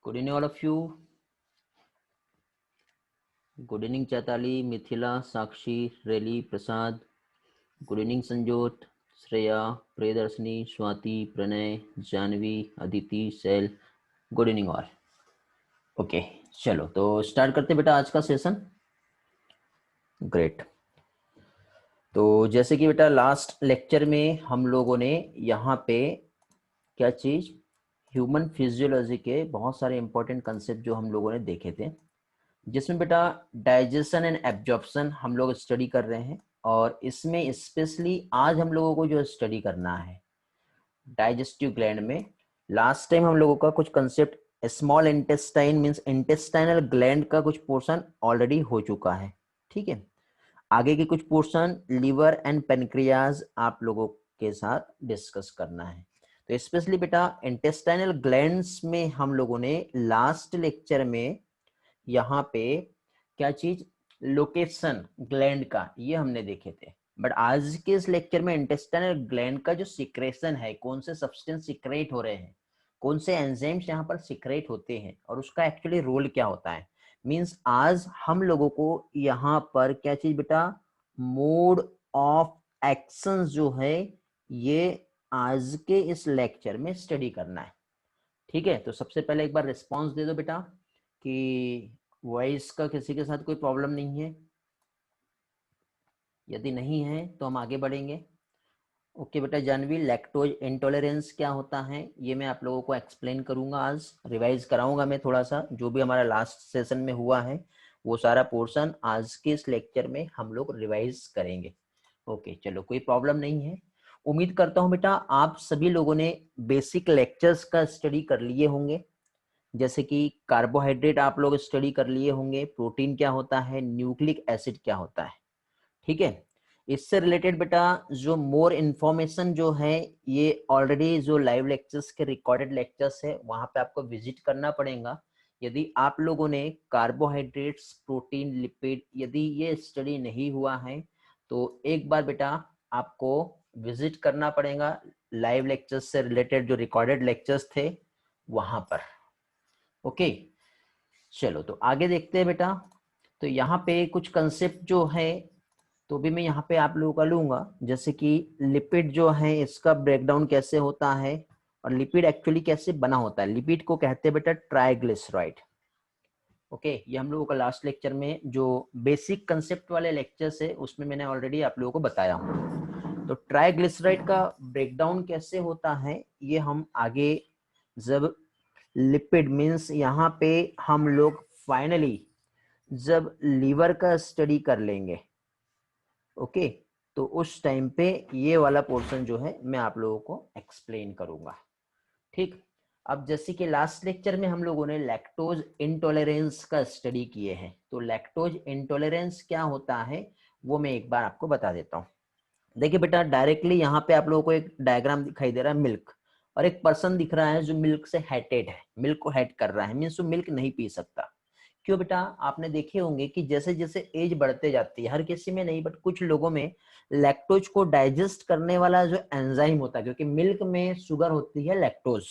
Good evening, all of you. Good evening, Chaitali, Mithila, Sakshi, Reli, Prasad. Good evening, Sanjot, Shreya, Priyadarshini, Swati, Pranay, Janvi, Aditi, Sel. Good evening, all. Okay चलो तो start करते बेटा आज का session. Great. तो जैसे कि बेटा लास्ट लेक्चर में हम लोगों ने यहाँ पे क्या चीज़ ह्यूमन फिजियोलॉजी के बहुत सारे इंपॉर्टेंट कंसेप्ट जो हम लोगों ने देखे थे, जिसमें बेटा डाइजेशन एंड एब्जॉर्प्शन हम लोग स्टडी कर रहे हैं। और इसमें स्पेशली आज हम लोगों को जो स्टडी करना है डाइजेस्टिव ग्लैंड में, लास्ट टाइम हम लोगों का कुछ concept small intestine means intestinal gland का कुछ पोर्शन ऑलरेडी हो चुका है। ठीक है, आगे के कुछ पोर्शन लिवर एंड पेनक्रियाज आप लोगों के साथ डिस्कस करना है। तो स्पेशली बेटा इंटेस्टाइनल ग्लैंड्स में हम लोगों ने लास्ट लेक्चर में यहाँ पे क्या चीज लोकेशन ग्लैंड का ये हमने देखे थे, बट आज के इस लेक्चर में इंटेस्टाइनल ग्लैंड का जो सिक्रेशन है, कौन से सब्सटेंस सिक्रेट हो रहे हैं, कौन से एंजाइम्स यहाँ पर सिक्रेट होते हैं और उसका एक्चुअली रोल क्या होता है, मींस आज हम लोगों को यहाँ पर क्या चीज बेटा मोड ऑफ एक्शन जो है ये आज के इस लेक्चर में स्टडी करना है। ठीक है, तो सबसे पहले एक बार रिस्पॉन्स दे दो बेटा कि वॉइस का किसी के साथ कोई प्रॉब्लम नहीं है। यदि नहीं है तो हम आगे बढ़ेंगे। ओके बेटा जानवी, लैक्टोज इंटॉलरेंस क्या होता है ये मैं आप लोगों को एक्सप्लेन करूंगा, आज रिवाइज कराऊंगा मैं थोड़ा सा, जो भी हमारा लास्ट सेशन में हुआ है वो सारा पोर्शन आज के इस लेक्चर में हम लोग रिवाइज करेंगे। ओके चलो, कोई प्रॉब्लम नहीं है। उम्मीद करता हूँ बेटा आप सभी लोगों ने बेसिक लेक्चर्स का स्टडी कर लिए होंगे, जैसे कि कार्बोहाइड्रेट आप लोग स्टडी कर लिए होंगे, प्रोटीन क्या होता है, न्यूक्लिक एसिड क्या होता है। ठीक है, इससे रिलेटेड बेटा जो मोर इन्फॉर्मेशन जो है ये ऑलरेडी जो लाइव लेक्चर्स के रिकॉर्डेड लेक्चर्स है वहां पे आपको विजिट करना पड़ेगा। यदि आप लोगों ने कार्बोहाइड्रेट्स, प्रोटीन, लिपिड यदि ये स्टडी नहीं हुआ है तो एक बार बेटा आपको विजिट करना पड़ेगा लाइव लेक्चर्स से रिलेटेड जो रिकॉर्डेड लेक्चर्स थे वहां पर। ओके चलो तो आगे देखते हैं बेटा। तो यहाँ पे कुछ कंसेप्ट जो है तो भी मैं यहाँ पे आप लोगों का लूंगा, जैसे कि लिपिड जो है इसका ब्रेकडाउन कैसे होता है और लिपिड एक्चुअली कैसे बना होता है। लिपिड को कहते हैं बेटा ट्राइग्लिसराइड। ओके, ये हम लोगों का लास्ट लेक्चर में जो बेसिक कंसेप्ट वाले लेक्चर्स है उसमें मैंने ऑलरेडी आप लोगों को बताया हूँ। तो ट्राइग्लिसराइड का ब्रेकडाउन कैसे होता है ये हम आगे जब लिपिड मीन्स यहाँ पे हम लोग फाइनली जब लीवर का स्टडी कर लेंगे, ओके, तो उस टाइम पे ये वाला पोर्शन जो है मैं आप लोगों को एक्सप्लेन करूंगा। ठीक, अब जैसे कि लास्ट लेक्चर में हम लोगों ने लैक्टोज इंटॉलरेंस का स्टडी किए हैं, तो लैक्टोज इंटॉलरेंस क्या होता है वो मैं एक बार आपको बता देता हूँ। देखिए बेटा डायरेक्टली यहाँ पे आप लोगों को एक डायग्राम दिखाई दे रहा है मिल्क, और एक पर्सन दिख रहा है जो मिल्क से हेटेड है, मिल्क को हेट कर रहा है, मीन्स वो मिल्क नहीं पी सकता। क्यों बेटा, आपने देखे होंगे कि जैसे जैसे एज बढ़ते जाती है, हर किसी में नहीं बट कुछ लोगों में लैक्टोज को डाइजेस्ट करने वाला जो एंजाइम होता है, क्योंकि मिल्क में शुगर होती है लैक्टोज।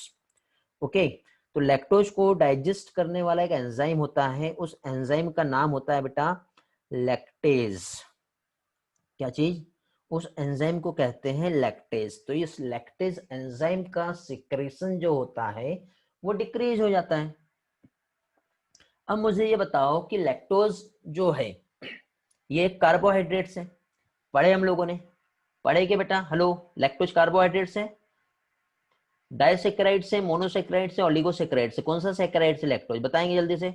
ओके, तो लैक्टोज को डाइजेस्ट करने वाला एक एंजाइम होता है, उस एंजाइम का नाम होता है बेटा लैक्टेज। क्या चीज, उस एंजाइम को कहते हैं लैक्टेज। तो इस लैक्टेज एंजाइम का सिक्रेशन जो होता है वो डिक्रीज हो जाता है। अब मुझे ये बताओ कि लैक्टोज जो है ये कार्बोहाइड्रेट्स है, पढ़े हम लोगों ने, पढ़े कि बेटा, हेलो, लैक्टोज कार्बोहाइड्रेट्स है, डाइसेक्राइड से, मोनोसेक्राइड से, ओलिगोसेक्राइड से, कौन सा सेक्राइड से लैक्टोज बताएंगे जल्दी से।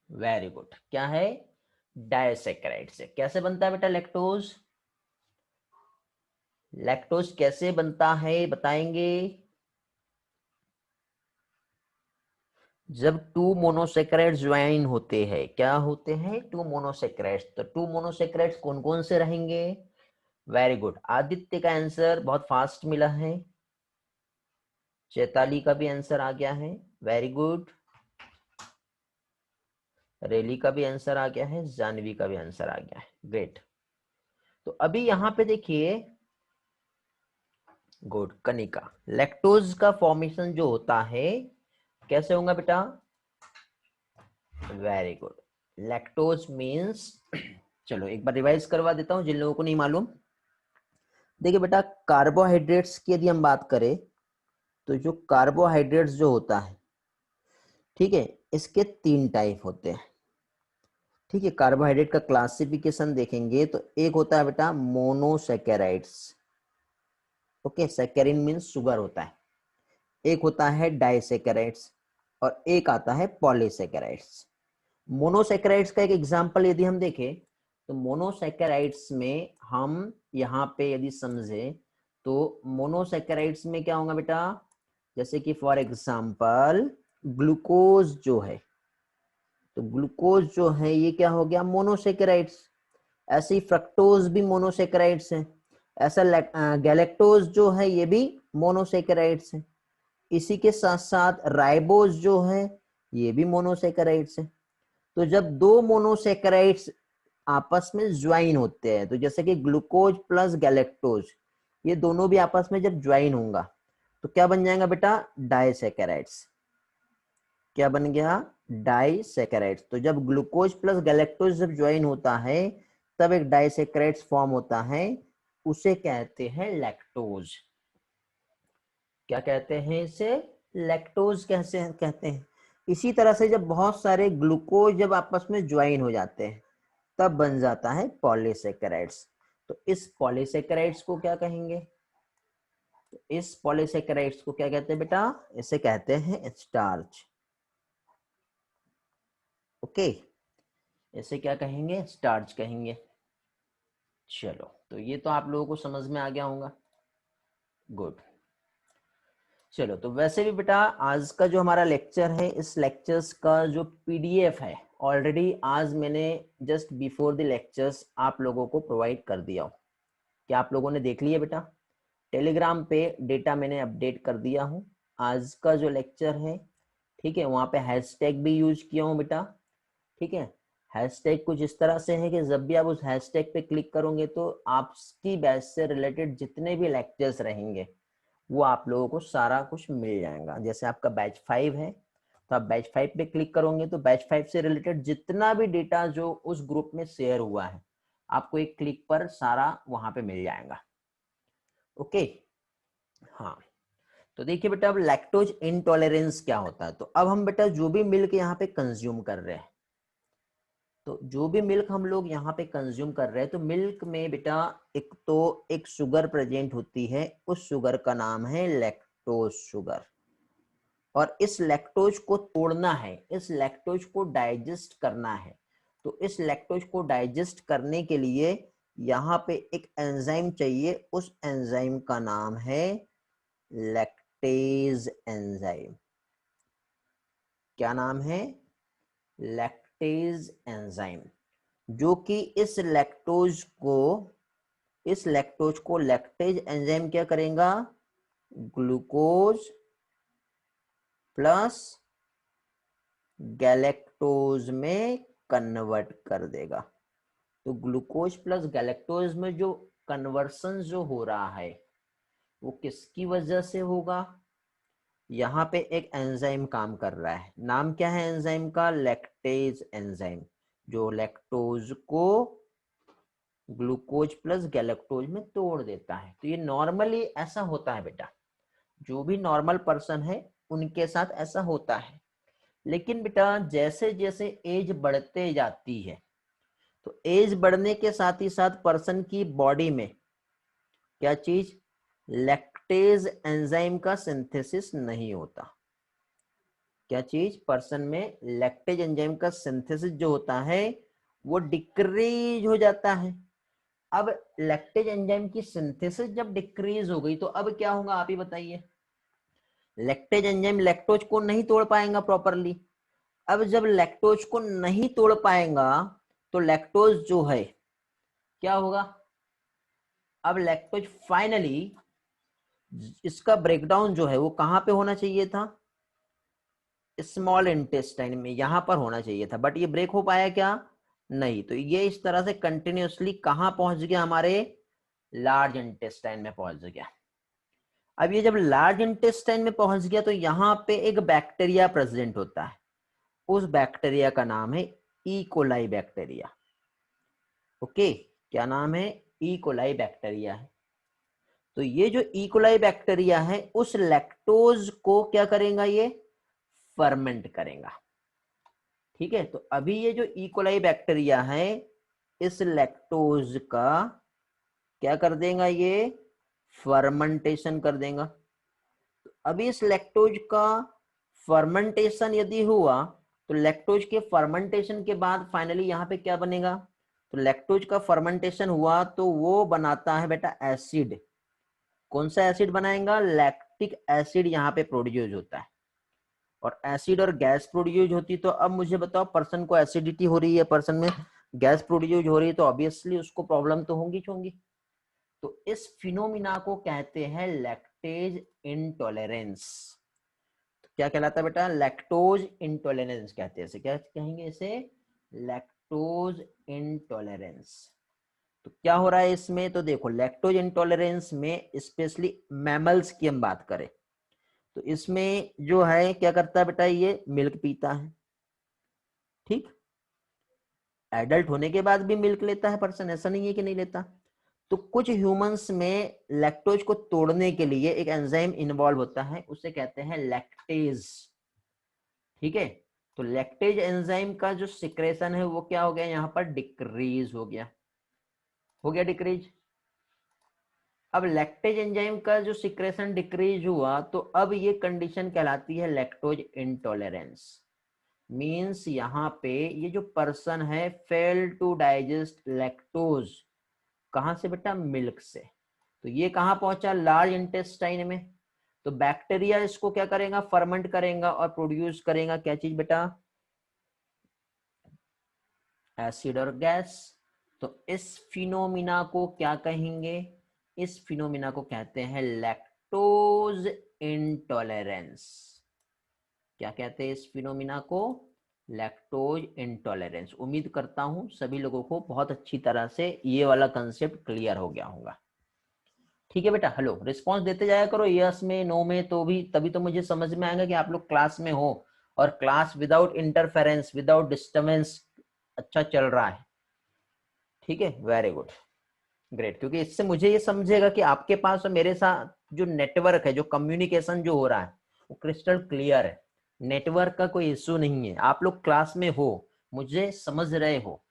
वेरी गुड, क्या है, डाइसेक्राइड से। कैसे बनता है बेटा लैक्टोज, लैक्टोज कैसे बनता है बताएंगे। जब टू मोनोसेक्राइड्स ज्वाइन होते हैं, क्या होते हैं, टू मोनोसेक्राइड्स। तो टू मोनोसेक्राइड्स कौन कौन से रहेंगे। वेरी गुड, आदित्य का आंसर बहुत फास्ट मिला है, चैताली का भी आंसर आ गया है, वेरी गुड, रेली का भी आंसर आ गया है, जानवी का भी आंसर आ गया है, ग्रेट। तो अभी यहाँ पे देखिए, गुड कनिका, लैक्टोज का फॉर्मेशन जो होता है कैसे होगा बेटा? Very good. लैक्टोज मीन्स चलो एक बार रिवाइज करवा देता हूं जिन लोगों को नहीं मालूम। देखिए बेटा, कार्बोहाइड्रेट्स की यदि हम बात करें तो जो कार्बोहाइड्रेट्स जो होता है, ठीक है, इसके 3 टाइप होते हैं। ठीक है, कार्बोहाइड्रेट का क्लासिफिकेशन देखेंगे तो एक होता है बेटा मोनोसैकेराइड्स। ओके, सैकेरिन मीन्स शुगर होता है। एक होता है डाइसैकेराइड्स और एक आता है पॉलीसैकेराइड्स। मोनोसैकेराइड्स का एक एग्जांपल यदि हम देखें तो मोनोसैकेराइड्स में हम यहाँ पे यदि समझे तो मोनोसैकेराइड्स में क्या होगा बेटा? जैसे कि फॉर एग्जांपल ग्लूकोज जो है, तो ग्लूकोज जो है ये क्या हो गया? मोनोसैकेराइड्स। ऐसे ही फ्रक्टोज भी मोनोसैकेराइड्स है। ऐसा गैलेक्टोज जो है ये भी मोनोसैकेराइड्स है। इसी के साथ साथ राइबोज जो है ये भी मोनोसैकेराइड्स है। तो जब दो मोनोसैकेराइड्स आपस में ज्वाइन होते हैं, तो जैसे कि ग्लूकोज प्लस गैलेक्टोज, ये दोनों भी आपस में जब ज्वाइन होगा तो क्या बन जाएगा बेटा? डाइसैकेराइड्स। क्या बन गया? डाइसैकेराइड्स। तो जब ग्लूकोज प्लस गैलेक्टोज जब ज्वाइन होता है तब एक डाइसैकेराइड्स फॉर्म होता है, उसे कहते हैं लैक्टोज। क्या कहते हैं इसे? लैक्टोज कैसे कहते हैं। इसी तरह से जब बहुत सारे ग्लूकोज जब आपस में ज्वाइन हो जाते हैं तब बन जाता है पॉलीसैकेराइड्स। तो इस पॉलीसैकेराइड्स को क्या कहेंगे? तो इस पॉलीसैकेराइड्स को क्या कहते हैं बेटा? इसे कहते हैं स्टार्च। ओके, इसे क्या कहेंगे? स्टार्च कहेंगे। चलो, तो ये तो आप लोगों को समझ में आ गया होगा। गुड। चलो, तो वैसे भी बेटा आज का जो हमारा लेक्चर है, इस लेक्चर्स का जो पीडीएफ है ऑलरेडी आज मैंने जस्ट बिफोर द लेक्चर्स आप लोगों को प्रोवाइड कर दिया हो। क्या आप लोगों ने देख लिया बेटा? टेलीग्राम पे डेटा मैंने अपडेट कर दिया हूँ। आज का जो लेक्चर है, ठीक है, वहाँ पे हैशटैग भी यूज किया हूँ बेटा। ठीक है, हैशटैग कुछ इस तरह से है कि जब भी आप उस हैशटैग पे क्लिक करोगे तो आपकी बैच से रिलेटेड जितने भी लेक्चर्स रहेंगे वो आप लोगों को सारा कुछ मिल जाएगा। जैसे आपका बैच 5 है तो आप बैच 5 पे क्लिक करोगे तो बैच 5 से रिलेटेड जितना भी डेटा जो उस ग्रुप में शेयर हुआ है आपको एक क्लिक पर सारा वहां पे मिल जाएगा। ओके, हाँ। तो देखिए बेटा, अब लैक्टोज इंटॉलरेंस क्या होता है। तो अब हम बेटा जो भी मिल्क यहाँ पे कंज्यूम कर रहे हैं, तो जो भी मिल्क हम लोग यहाँ पे कंज्यूम कर रहे हैं, तो मिल्क में बेटा एक तो एक शुगर प्रेजेंट होती है, उस शुगर का नाम है लैक्टोज शुगर। और इस लैक्टोज को तोड़ना है, इस लैक्टोज को डाइजेस्ट करना है। तो इस लैक्टोज को डाइजेस्ट करने के लिए यहाँ पे एक एंजाइम चाहिए, उस एंजाइम का नाम है लैक्टेज एंजाइम। क्या नाम है? Lactase enzyme. जो कि इस लैक्टोज को लैक्टेज एंजाइम क्या करेगा? ग्लूकोज प्लस गैलेक्टोज में कन्वर्ट कर देगा। तो ग्लूकोज प्लस गैलेक्टोज में जो कन्वर्सन जो हो रहा है वो किसकी वजह से होगा? यहाँ पे एक एंजाइम काम कर रहा है। नाम क्या है एंजाइम का? लैक्टेज एंजाइम, जो लैक्टोज को ग्लूकोज प्लस गैलेक्टोज में तोड़ देता है। तो ये नॉर्मली ऐसा होता है बेटा, जो भी नॉर्मल पर्सन है उनके साथ ऐसा होता है। लेकिन बेटा जैसे जैसे एज बढ़ते जाती है तो एज बढ़ने के साथ ही साथ पर्सन की बॉडी में क्या चीज? लैक्टेज एंजाइम का सिंथेसिस नहीं होता। क्या चीज? पर्सन में लैक्टेज एंजाइम का सिंथेसिस जो होता है वो डिक्रीज हो जाता है। अब लैक्टेज एंजाइम की सिंथेसिस जब डिक्रीज हो गई तो अब क्या होगा आप ही बताइए? लैक्टेज एंजाइम लैक्टोज को नहीं तोड़ पाएगा प्रॉपरली। अब जब लैक्टोज को नहीं तोड़ पाएगा तो लैक्टोज जो है क्या होगा? अब लैक्टोज फाइनली इसका ब्रेकडाउन जो है वो कहां पे होना चाहिए था? स्मॉल इंटेस्टाइन में, यहां पर होना चाहिए था। बट ये ब्रेक हो पाया क्या? नहीं, तो ये इस तरह से कंटिन्यूअसली कहाँ पहुंच गया, हमारे लार्ज इंटेस्टाइन में पहुंच गया। अब ये जब लार्ज इंटेस्टाइन में पहुंच गया तो यहाँ पे एक बैक्टीरिया प्रेजेंट होता है, उस बैक्टीरिया का नाम है ई कोलाई बैक्टीरिया। ओके, क्या नाम है, ई कोलाई बैक्टीरिया है। तो ये जो ई कोलाई बैक्टीरिया है उस लैक्टोज को क्या करेगा, ये फर्मेंट करेगा। ठीक है, तो अभी ये जो ई कोलाई बैक्टीरिया है इस लैक्टोज का क्या कर देगा, ये फर्मेंटेशन कर देगा। तो अभी इस लैक्टोज का फर्मेंटेशन यदि हुआ तो लैक्टोज के फर्मेंटेशन के बाद फाइनली यहाँ पे क्या बनेगा, तो लैक्टोज का फर्मेंटेशन हुआ तो वो बनाता है बेटा एसिड। कौन सा एसिड बनाएगा, लैक्टिक एसिड यहाँ पे प्रोड्यूस होता है। और एसिड और गैस प्रोड्यूस होती, तो अब मुझे बताओ पर्सन को एसिडिटी हो रही है, पर्सन में गैस प्रोड्यूस हो रही है, तो ऑब्वियसली उसको प्रॉब्लम तो होंगी होंगी। तो इस फिनोमिना को कहते हैं लैक्टेज इंटॉलरेंस। तो क्या कहलाता है बेटा, लैक्टोज इंटॉलरेंस कहते हैं इसे, क्या कहेंगे इसे, लैक्टोज इंटॉलरेंस। तो क्या हो रहा है इसमें, तो देखो लैक्टोज इंटॉलरेंस में स्पेशली मैमल्स की हम बात करें तो इसमें जो है क्या करता है बेटा, ये मिल्क पीता है। ठीक, एडल्ट होने के बाद भी मिल्क लेता है पर्सन, ऐसा नहीं है कि नहीं लेता। तो कुछ ह्यूमंस में लैक्टोज को तोड़ने के लिए एक एंजाइम इन्वॉल्व होता है, उसे कहते हैं लैक्टेज। ठीक है, तो लैक्टेज एंजाइम का जो सिक्रेशन है वो क्या हो गया, यहाँ पर डिक्रीज हो गया डिक्रीज। अब लैक्टेज एंजाइम का जो सिक्रेशन डिक्रीज हुआ तो अब ये कंडीशन कहलाती है लैक्टोज इंटॉलरेंस। मींस यहाँ पे ये जो पर्सन है फेल टू डाइजेस्ट लैक्टोज, कहां से बेटा, मिल्क से। तो ये कहां पहुंचा, लार्ज इंटेस्टाइन में। तो बैक्टीरिया इसको क्या करेगा, फर्मेंट करेगा और प्रोड्यूस करेगा क्या चीज बेटा, एसिड और गैस। तो इस फिनोमिना को क्या कहेंगे, इस फिनोमिना को कहते हैं लैक्टोज इंटॉलरेंस। क्या कहते हैं इस फिनोमिना को, लैक्टोज इंटॉलरेंस। उम्मीद करता हूं सभी लोगों को बहुत अच्छी तरह से ये वाला कंसेप्ट क्लियर हो गया होगा। ठीक है बेटा, हेलो, रिस्पांस देते जाया करो, यस में नो में, तो भी तभी तो मुझे समझ में आएगा कि आप लोग क्लास में हो और class without interference without disturbance अच्छा चल रहा है। ठीक है, वेरी गुड, ग्रेट। क्योंकि इससे मुझे ये समझेगा कि आपके पास और मेरे साथ जो नेटवर्क है, जो कम्युनिकेशन जो हो रहा है वो क्रिस्टल क्लियर है, नेटवर्क का कोई इश्यू नहीं है। आप लोग क्लास में हो, मुझे समझ रहे हो,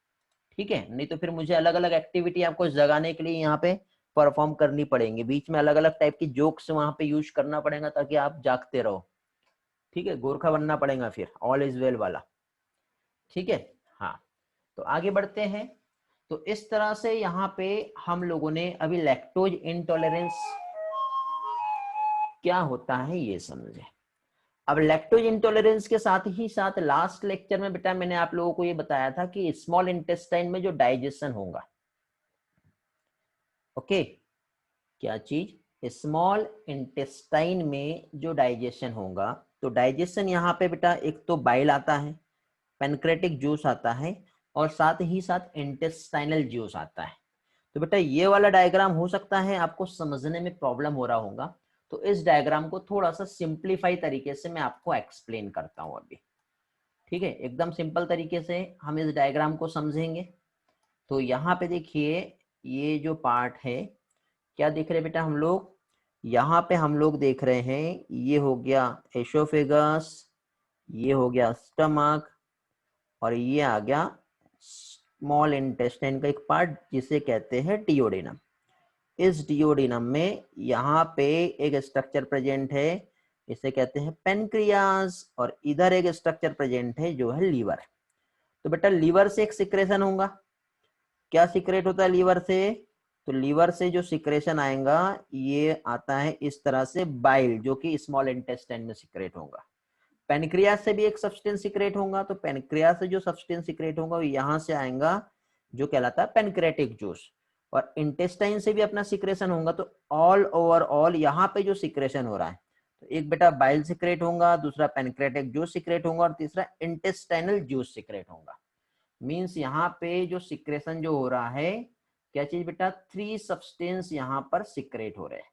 ठीक है। नहीं तो फिर मुझे अलग अलग एक्टिविटी आपको जगाने के लिए यहाँ पे परफॉर्म करनी पड़ेंगी, बीच में अलग अलग टाइप की जोक्स वहां पे यूज करना पड़ेगा ताकि आप जागते रहो। ठीक है, गोरखा बनना पड़ेगा फिर, ऑल इज वेल वाला। ठीक है, हाँ, तो आगे बढ़ते हैं। तो इस तरह से यहाँ पे हम लोगों ने अभी लैक्टोज इंटॉलरेंस क्या होता है ये समझे। अब लैक्टोज इंटॉलरेंस के साथ ही साथ लास्ट लेक्चर में बेटा मैंने आप लोगों को ये बताया था कि स्मॉल इंटेस्टाइन में जो डाइजेशन होगा, ओके, क्या चीज, स्मॉल इंटेस्टाइन में जो डाइजेशन होगा, तो डाइजेशन यहाँ पे बेटा एक तो बाइल आता है, पेनक्रेटिक जूस आता है और साथ ही साथ इंटेस्टाइनल जूस आता है। तो बेटा ये वाला डायग्राम हो सकता है आपको समझने में प्रॉब्लम हो रहा होगा, तो इस डायग्राम को थोड़ा सा सिंप्लीफाई तरीके से मैं आपको एक्सप्लेन करता हूं अभी। ठीक है, एकदम सिंपल तरीके से हम इस डायग्राम को समझेंगे। तो यहाँ पे देखिए, ये जो पार्ट है क्या देख रहे हैं बेटा हम लोग, यहाँ पे हम लोग देख रहे हैं ये हो गया एसोफेगस, ये हो गया स्टमक और ये आ गया स्मॉल इंटेस्टाइन का एक पार्ट जिसे कहते हैं डिओडेनम। इस डिओडेनम में यहाँ पे एक स्ट्रक्चर प्रेजेंट है, इसे कहते हैं पेनक्रियास, और इधर एक स्ट्रक्चर प्रेजेंट है जो है लीवर। तो बेटा लीवर से एक सिक्रेशन होगा, क्या सिक्रेट होता है लीवर से, तो लीवर से जो सिक्रेशन आएगा ये आता है इस तरह से बाइल, जो कि स्मॉल इंटेस्टाइन में सिक्रेट होगा। पेनक्रियास से भी एक सब्सटेंस सिक्रेट होगा, तो पेनक्रियास से जो सब्सटेंस सिक्रेट होगा वो यहाँ से आएगा जो कहलाता है पेनक्रेटिक जूस। और इंटेस्टाइन से भी अपना सिक्रेशन होगा। तो ऑल ओवर ऑल यहाँ पे जो सिक्रेशन हो रहा है, तो एक बेटा बाइल सिक्रेट होगा, दूसरा पेनक्रेटिक जूस सिक्रेट होगा और तीसरा इंटेस्टाइनल जूस सिक्रेट होगा। मीन्स यहाँ पे जो सिक्रेशन जो हो रहा है, क्या चीज बेटा, 3 सब्सटेंस यहाँ पर सिक्रेट हो रहे हैं।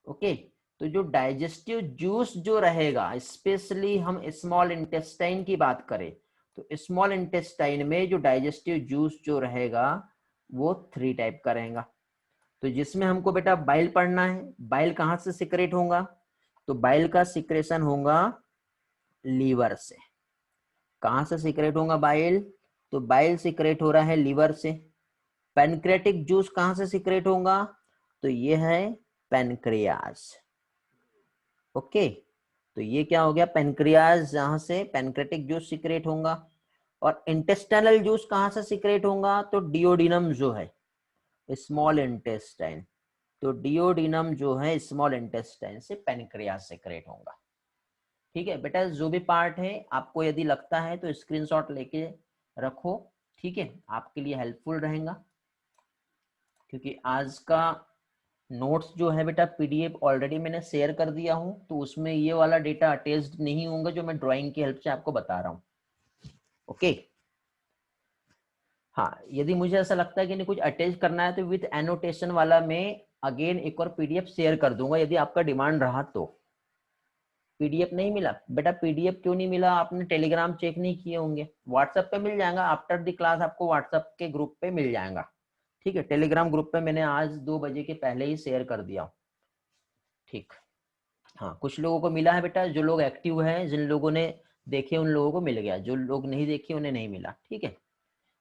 ओके, तो जो डाइजेस्टिव जूस जो रहेगा, स्पेशली हम स्मॉल इंटेस्टाइन की बात करें तो स्मॉल इंटेस्टाइन में जो डाइजेस्टिव जूस जो रहेगा वो 3 टाइप का रहेगा। तो जिसमें हमको बेटा बाइल पढ़ना है, बाइल कहाँ से सिक्रेट होगा, तो बाइल का सिक्रेशन होगा लीवर से। कहाँ से सिक्रेट होगा बाइल, तो बाइल सिक्रेट हो रहा है लीवर से। पैनक्रेटिक जूस कहाँ से सिक्रेट होगा, तो ये है पैनक्रियाज। ओके, तो ये क्या हो गया, पैनक्रियाज, जहां से पैनक्रेटिक जूस सिक्रेट होगा। और इंटेस्टाइनल जूस कहाँ से सिक्रेट होगा, तो डिओडिनम जो है स्मॉल इंटेस्टाइन, तो डिओडिनम जो है स्मॉल इंटेस्टाइन से पैनक्रियाज सिक्रेट होगा। ठीक है बेटा, जो भी पार्ट है आपको यदि लगता है तो स्क्रीनशॉट लेके रखो, ठीक है, आपके लिए हेल्पफुल रहेगा। क्योंकि आज का नोट्स जो है बेटा पीडीएफ ऑलरेडी मैंने शेयर कर दिया हूं, तो उसमें ये वाला डेटा अटैच्ड नहीं होगा जो मैं ड्राइंग की हेल्प से आपको बता रहा हूं। ओके, हाँ, यदि मुझे ऐसा लगता है कि नहीं कुछ अटैच करना है तो विथ एनोटेशन वाला मैं अगेन एक और पीडीएफ शेयर कर दूंगा, यदि आपका डिमांड रहा तो। पीडीएफ नहीं मिला बेटा, पीडीएफ क्यों नहीं मिला, आपने टेलीग्राम चेक नहीं किए होंगे, व्हाट्सएप पे मिल जाएगा, आफ्टर द क्लास आपको व्हाट्सएप के ग्रुप पे मिल जाएगा। ठीक है, टेलीग्राम ग्रुप पे मैंने आज 2 बजे के पहले ही शेयर कर दिया। ठीक, हाँ, कुछ लोगों को मिला है बेटा, जो लोग एक्टिव हैं, जिन लोगों ने देखे उन लोगों को मिल गया, जो लोग नहीं देखे उन्हें नहीं मिला। ठीक है,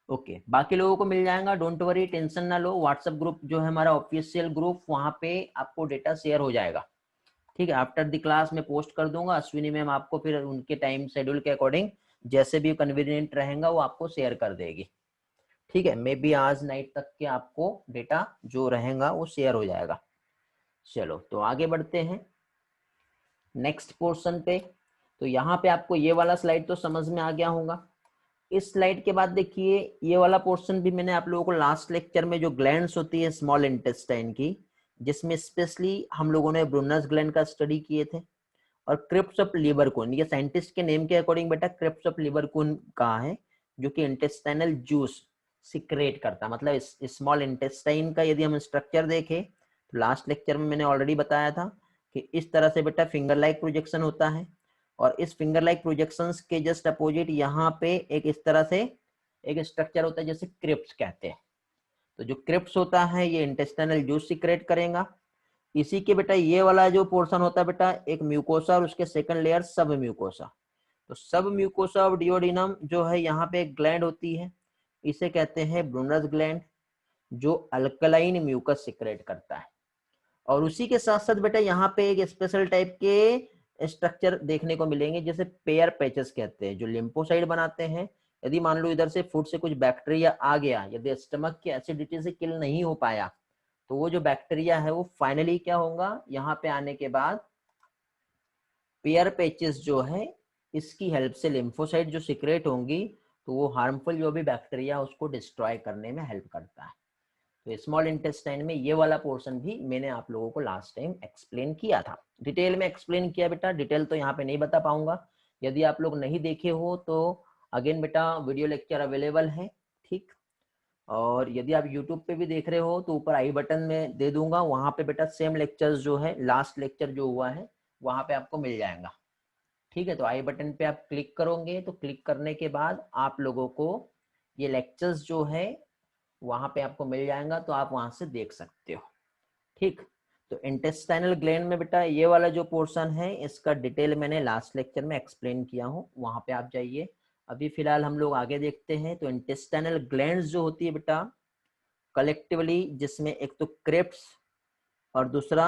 ओके, बाकी लोगों को मिल जाएगा, डोंट वरी, टेंशन ना लो। व्हाट्सएप ग्रुप जो है हमारा ऑफिशियल ग्रुप, वहां पे आपको डेटा शेयर हो जाएगा। ठीक है, आफ्टर द क्लास में पोस्ट कर दूंगा, अश्विनी मैम आपको फिर उनके टाइम शेड्यूल के अकॉर्डिंग जैसे भी कन्वीनियंट रहेगा वो आपको शेयर कर देगी। ठीक है, मे बी आज नाइट तक के आपको डेटा जो रहेगा वो शेयर हो जाएगा। चलो, तो आगे बढ़ते हैं नेक्स्ट पोर्शन पे। तो यहाँ पे आपको ये वाला स्लाइड तो समझ में आ गया होगा। इस स्लाइड के बाद देखिए, ये वाला पोर्शन भी मैंने आप लोगों को लास्ट लेक्चर में, जो ग्लैंड्स होती है स्मॉल इंटेस्टाइन की, जिसमें स्पेशली हम लोगों ने ब्रूनस ग्लैंड का स्टडी किए थे, और क्रिप्स ऑफ लिबरकुन, ये साइंटिस्ट के नेम के अकॉर्डिंग बेटा क्रिप्स ऑफ लिबरकुन कहा है, जो कि इंटेस्टाइनल जूस सिक्रेट करता है। मतलब स्मॉल इंटेस्टाइन का यदि हम स्ट्रक्चर देखें तो लास्ट लेक्चर में मैंने ऑलरेडी बताया था कि इस तरह से बेटा फिंगर लाइक प्रोजेक्शन होता है, और इस फिंगर लाइक प्रोजेक्शंस के जस्ट अपोजिट यहाँ पे एक इस तरह से एक स्ट्रक्चर होता है जैसे क्रिप्स कहते हैं। तो जो क्रिप्स होता है ये इंटेस्टाइनल जूस सिक्रेट करेगा। इसी के बेटा ये वाला जो पोर्शन होता है बेटा, एक म्यूकोसा और उसके सेकंड लेयर सब म्यूकोसा। तो सब म्यूकोसा ऑफ डिओडिनम जो है, यहाँ पे एक ग्लैंड होती है, इसे कहते हैं ब्रूनस ग्लैंड, जो अल्कलाइन म्यूकस सिक्रेट करता है। और उसी के साथ साथ बेटा यहाँ पे एक स्पेशल टाइप के स्ट्रक्चर देखने को मिलेंगे, जैसे पेयर पैचेस कहते हैं, जो लिम्फोसाइड बनाते हैं। यदि मान लो इधर से फूड से कुछ बैक्टीरिया आ गया, यदि स्टमक की एसिडिटी से किल नहीं हो पाया, तो वो जो बैक्टीरिया है वो फाइनली क्या होगा, यहाँ पे आने के बाद पेयर पैचेस जो है इसकी हेल्प से लिम्फोसाइट जो सिक्रेट होंगी, तो वो हार्मफुल जो भी बैक्टीरिया उसको डिस्ट्रॉय करने में हेल्प करता है। तो स्मॉल इंटेस्टाइन में ये वाला पोर्शन भी मैंने आप लोगों को लास्ट टाइम एक्सप्लेन किया था, डिटेल में एक्सप्लेन किया बेटा। डिटेल तो यहाँ पे नहीं बता पाऊंगा, यदि आप लोग नहीं देखे हो तो अगेन बेटा वीडियो लेक्चर अवेलेबल है। ठीक, और यदि आप यूट्यूब पे भी देख रहे हो तो ऊपर आई बटन में दे दूंगा, वहां पे बेटा सेम लेक्चर्स जो है, लास्ट लेक्चर जो हुआ है वहां पे आपको मिल जाएगा। ठीक है, तो आई बटन पे आप क्लिक करोगे, तो क्लिक करने के बाद आप लोगों को ये लेक्चर्स जो है वहां पे आपको मिल जाएगा, तो आप वहां से देख सकते हो। ठीक, तो इंटेस्टाइनल ग्लैंड में बेटा ये वाला जो पोर्शन है इसका डिटेल मैंने लास्ट लेक्चर में एक्सप्लेन किया हूँ, वहां पे आप जाइए। अभी फिलहाल हम लोग आगे देखते हैं। तो इंटेस्टाइनल ग्लैंड्स जो होती है बेटा कलेक्टिवली, जिसमें एक तो क्रेप्स और दूसरा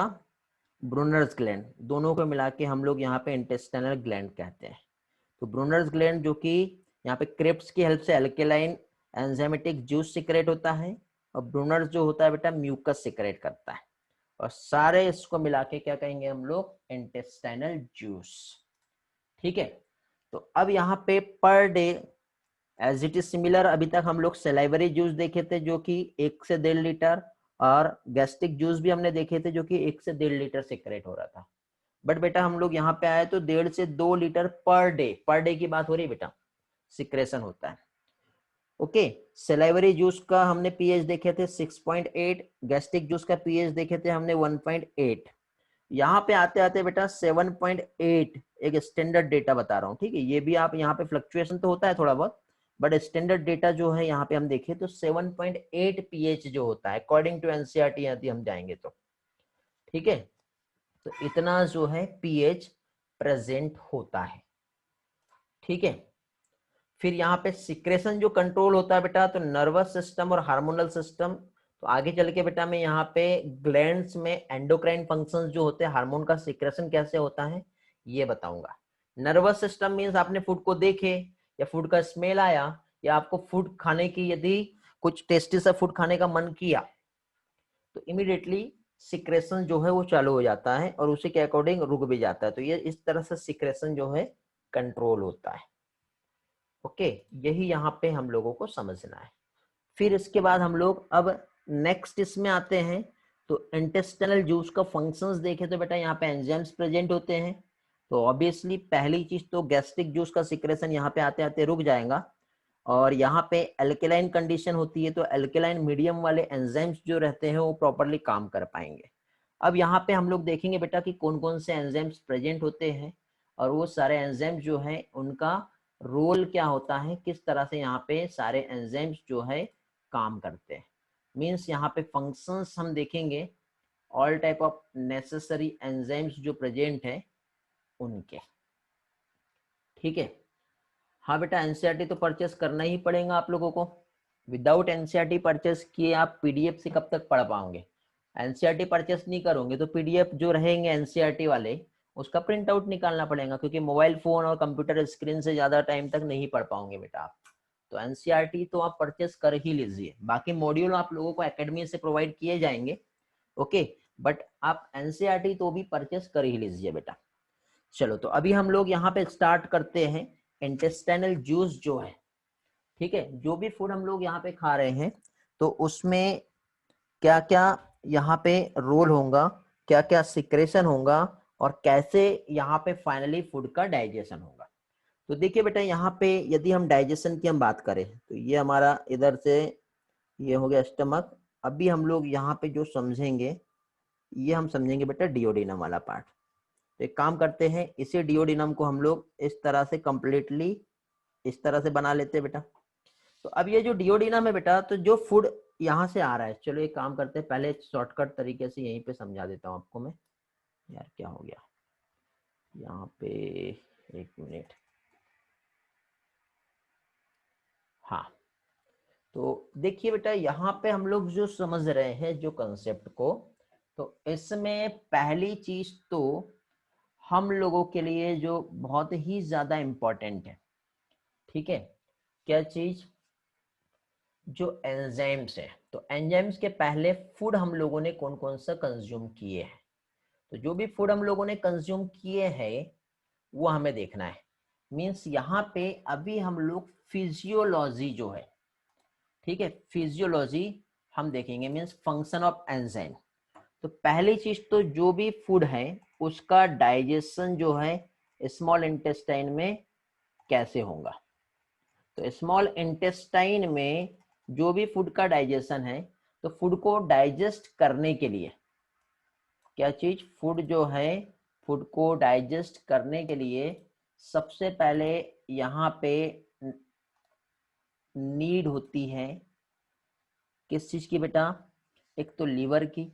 ब्रूनर्स ग्लैंड, दोनों को मिला के हम लोग यहाँ पे इंटेस्टाइनल ग्लैंड कहते हैं। तो ब्रूनर्स ग्लैंड जो कि यहाँ पे क्रेप्स की हेल्प से अल्केलाइन एंजाइमेटिक जूस सिक्रेट होता है, और ब्रूनर्स जो होता है बेटा म्यूकस सिक्रेट करता है, और सारे इसको मिला के क्या कहेंगे हम लोग, इंटेस्टाइनल जूस। ठीक है, तो अब यहाँ पे per day as it is similar, अभी तक हम लोग सेलाइवरी जूस देखे थे जो कि 1 से 1.5 लीटर, और गैस्ट्रिक जूस भी हमने देखे थे जो कि 1 से 1.5 लीटर सिक्रेट हो रहा था। बट बेटा हम लोग यहाँ पे आए तो 1.5 से 2 लीटर पर डे की बात हो रही है बेटा, सिक्रेशन होता है। ओके, सेलाइवरी जूस का हमने पीएच देखे थे 6.8, गैस्ट्रिक जूस का पीएच देखे थे हमने 1.8। यहाँ पे आते आते बेटा 7.8 एक स्टैंडर्ड डेटा बता रहा हूँ, ठीक है। ये भी आप यहाँ पे फ्लक्चुएशन तो होता है थोड़ा बहुत, बट स्टैंडर्ड डेटा जो है यहाँ पे हम देखें तो 7.8 पीएच जो होता है अकॉर्डिंग टू एनसीईआरटी यदि हम जाएंगे तो, ठीक है। तो इतना जो है पीएच प्रेजेंट होता है, ठीक है। फिर यहाँ पे सिक्रेशन जो कंट्रोल होता है बेटा, तो नर्वस सिस्टम और हार्मोनल सिस्टम। तो आगे चल के बेटा मैं यहाँ पे ग्लैंड्स में एंडोक्राइन फंक्शंस जो होते हैं, हार्मोन का सिक्रेशन कैसे होता है ये बताऊंगा। नर्वस सिस्टम मींस आपने फूड को देखे या फूड का स्मेल आया या आपको फूड खाने की यदि कुछ टेस्टी सा फूड खाने का मन किया तो इमीडिएटली सिक्रेशन जो है वो चालू हो जाता है और उसी के अकॉर्डिंग रुक भी जाता है। तो ये इस तरह से सिक्रेशन जो है कंट्रोल होता है। ओके, यही यहाँ पे हम लोगों को समझना है। फिर इसके बाद हम लोग अब नेक्स्ट इसमें आते हैं। तो इंटेस्टाइनल जूस का फंक्शंस देखे तो बेटा यहाँ पे एंजाइम्स प्रेजेंट होते हैं। तो ऑब्वियसली पहली चीज तो गैस्ट्रिक जूस का सिक्रेशन यहाँ पे आते आते रुक जाएगा और यहाँ पे एल्केलाइन कंडीशन होती है तो एल्केलाइन मीडियम वाले एंजाइम्स जो रहते हैं वो प्रॉपरली काम कर पाएंगे। अब यहाँ पे हम लोग देखेंगे बेटा कि कौन कौन से एंजाइम्स प्रेजेंट होते हैं और वो सारे एंजाइम्स जो है उनका रोल क्या होता है, किस तरह से यहाँ पे सारे एंजाइम्स जो है काम करते हैं। मीन्स यहाँ पे फंक्शंस हम देखेंगे, all type of necessary enzymes जो प्रेजेंट है उनके, ठीक है। हाँ बेटा, एनसीईआरटी तो परचेस करना ही पड़ेगा आप लोगों को। विदाउट एनसीईआरटी परचेस किए आप पीडीएफ से कब तक पढ़ पाओगे। एनसीईआरटी परचेस नहीं करोगे तो पीडीएफ जो रहेंगे एनसीईआरटी वाले उसका प्रिंट आउट निकालना पड़ेगा, क्योंकि मोबाइल फोन और कंप्यूटर स्क्रीन से ज्यादा टाइम तक नहीं पढ़ पाओगे बेटा आप। तो एनसीईआरटी तो आप परचेस कर ही लीजिए। बाकी मॉड्यूल आप लोगों को एकेडमी से प्रोवाइड किए जाएंगे, ओके, बट आप एनसीईआरटी तो भी परचेस कर ही लीजिए बेटा। चलो, तो अभी हम लोग यहाँ पे स्टार्ट करते हैं इंटेस्टाइनल जूस जो है, ठीक है। जो भी फूड हम लोग यहाँ पे खा रहे हैं तो उसमें क्या क्या यहाँ पे रोल होगा, क्या क्या सिक्रेशन होगा और कैसे यहाँ पे फाइनली फूड का डाइजेशन होगा। तो देखिए बेटा, यहाँ पे यदि हम डाइजेशन की हम बात करें तो ये हमारा इधर से ये हो गया स्टमक। अभी हम लोग यहाँ पे जो समझेंगे ये हम समझेंगे बेटा डिओडिनम वाला पार्ट। तो एक काम करते हैं, इसी डिओडिनम को हम लोग इस तरह से कंप्लीटली इस तरह से बना लेते हैं बेटा। तो अब ये जो डिओडिनम है बेटा, तो जो फूड यहाँ से आ रहा है, चलो एक काम करते हैं, पहले शॉर्टकट तरीके से यहीं पे समझा देता हूँ आपको मैं। यार क्या हो गया यहाँ पे, एक मिनट। हाँ, तो देखिए बेटा, यहाँ पे हम लोग जो समझ रहे हैं जो कंसेप्ट को, तो इसमें पहली चीज तो हम लोगों के लिए जो बहुत ही ज्यादा इम्पोर्टेंट है, ठीक है, क्या चीज, जो एंजाइम्स है। तो एंजाइम्स के पहले फूड हम लोगों ने कौन कौन सा कंज्यूम किए हैं। तो जो भी फूड हम लोगों ने कंज्यूम किए हैं वो हमें देखना है। मीन्स यहाँ पे अभी हम लोग फिजियोलॉजी जो है, ठीक है, फिजियोलॉजी हम देखेंगे, मीन्स फंक्शन ऑफ एंजाइम। तो पहली चीज तो जो भी फूड है उसका डाइजेशन जो है स्मॉल इंटेस्टाइन में कैसे होगा। तो स्मॉल इंटेस्टाइन में जो भी फूड का डाइजेशन है, तो फूड को डाइजेस्ट करने के लिए क्या चीज, फूड जो है, फूड को डाइजेस्ट करने के लिए सबसे पहले यहाँ पे नीड होती है किस चीज की बेटा, एक तो लीवर की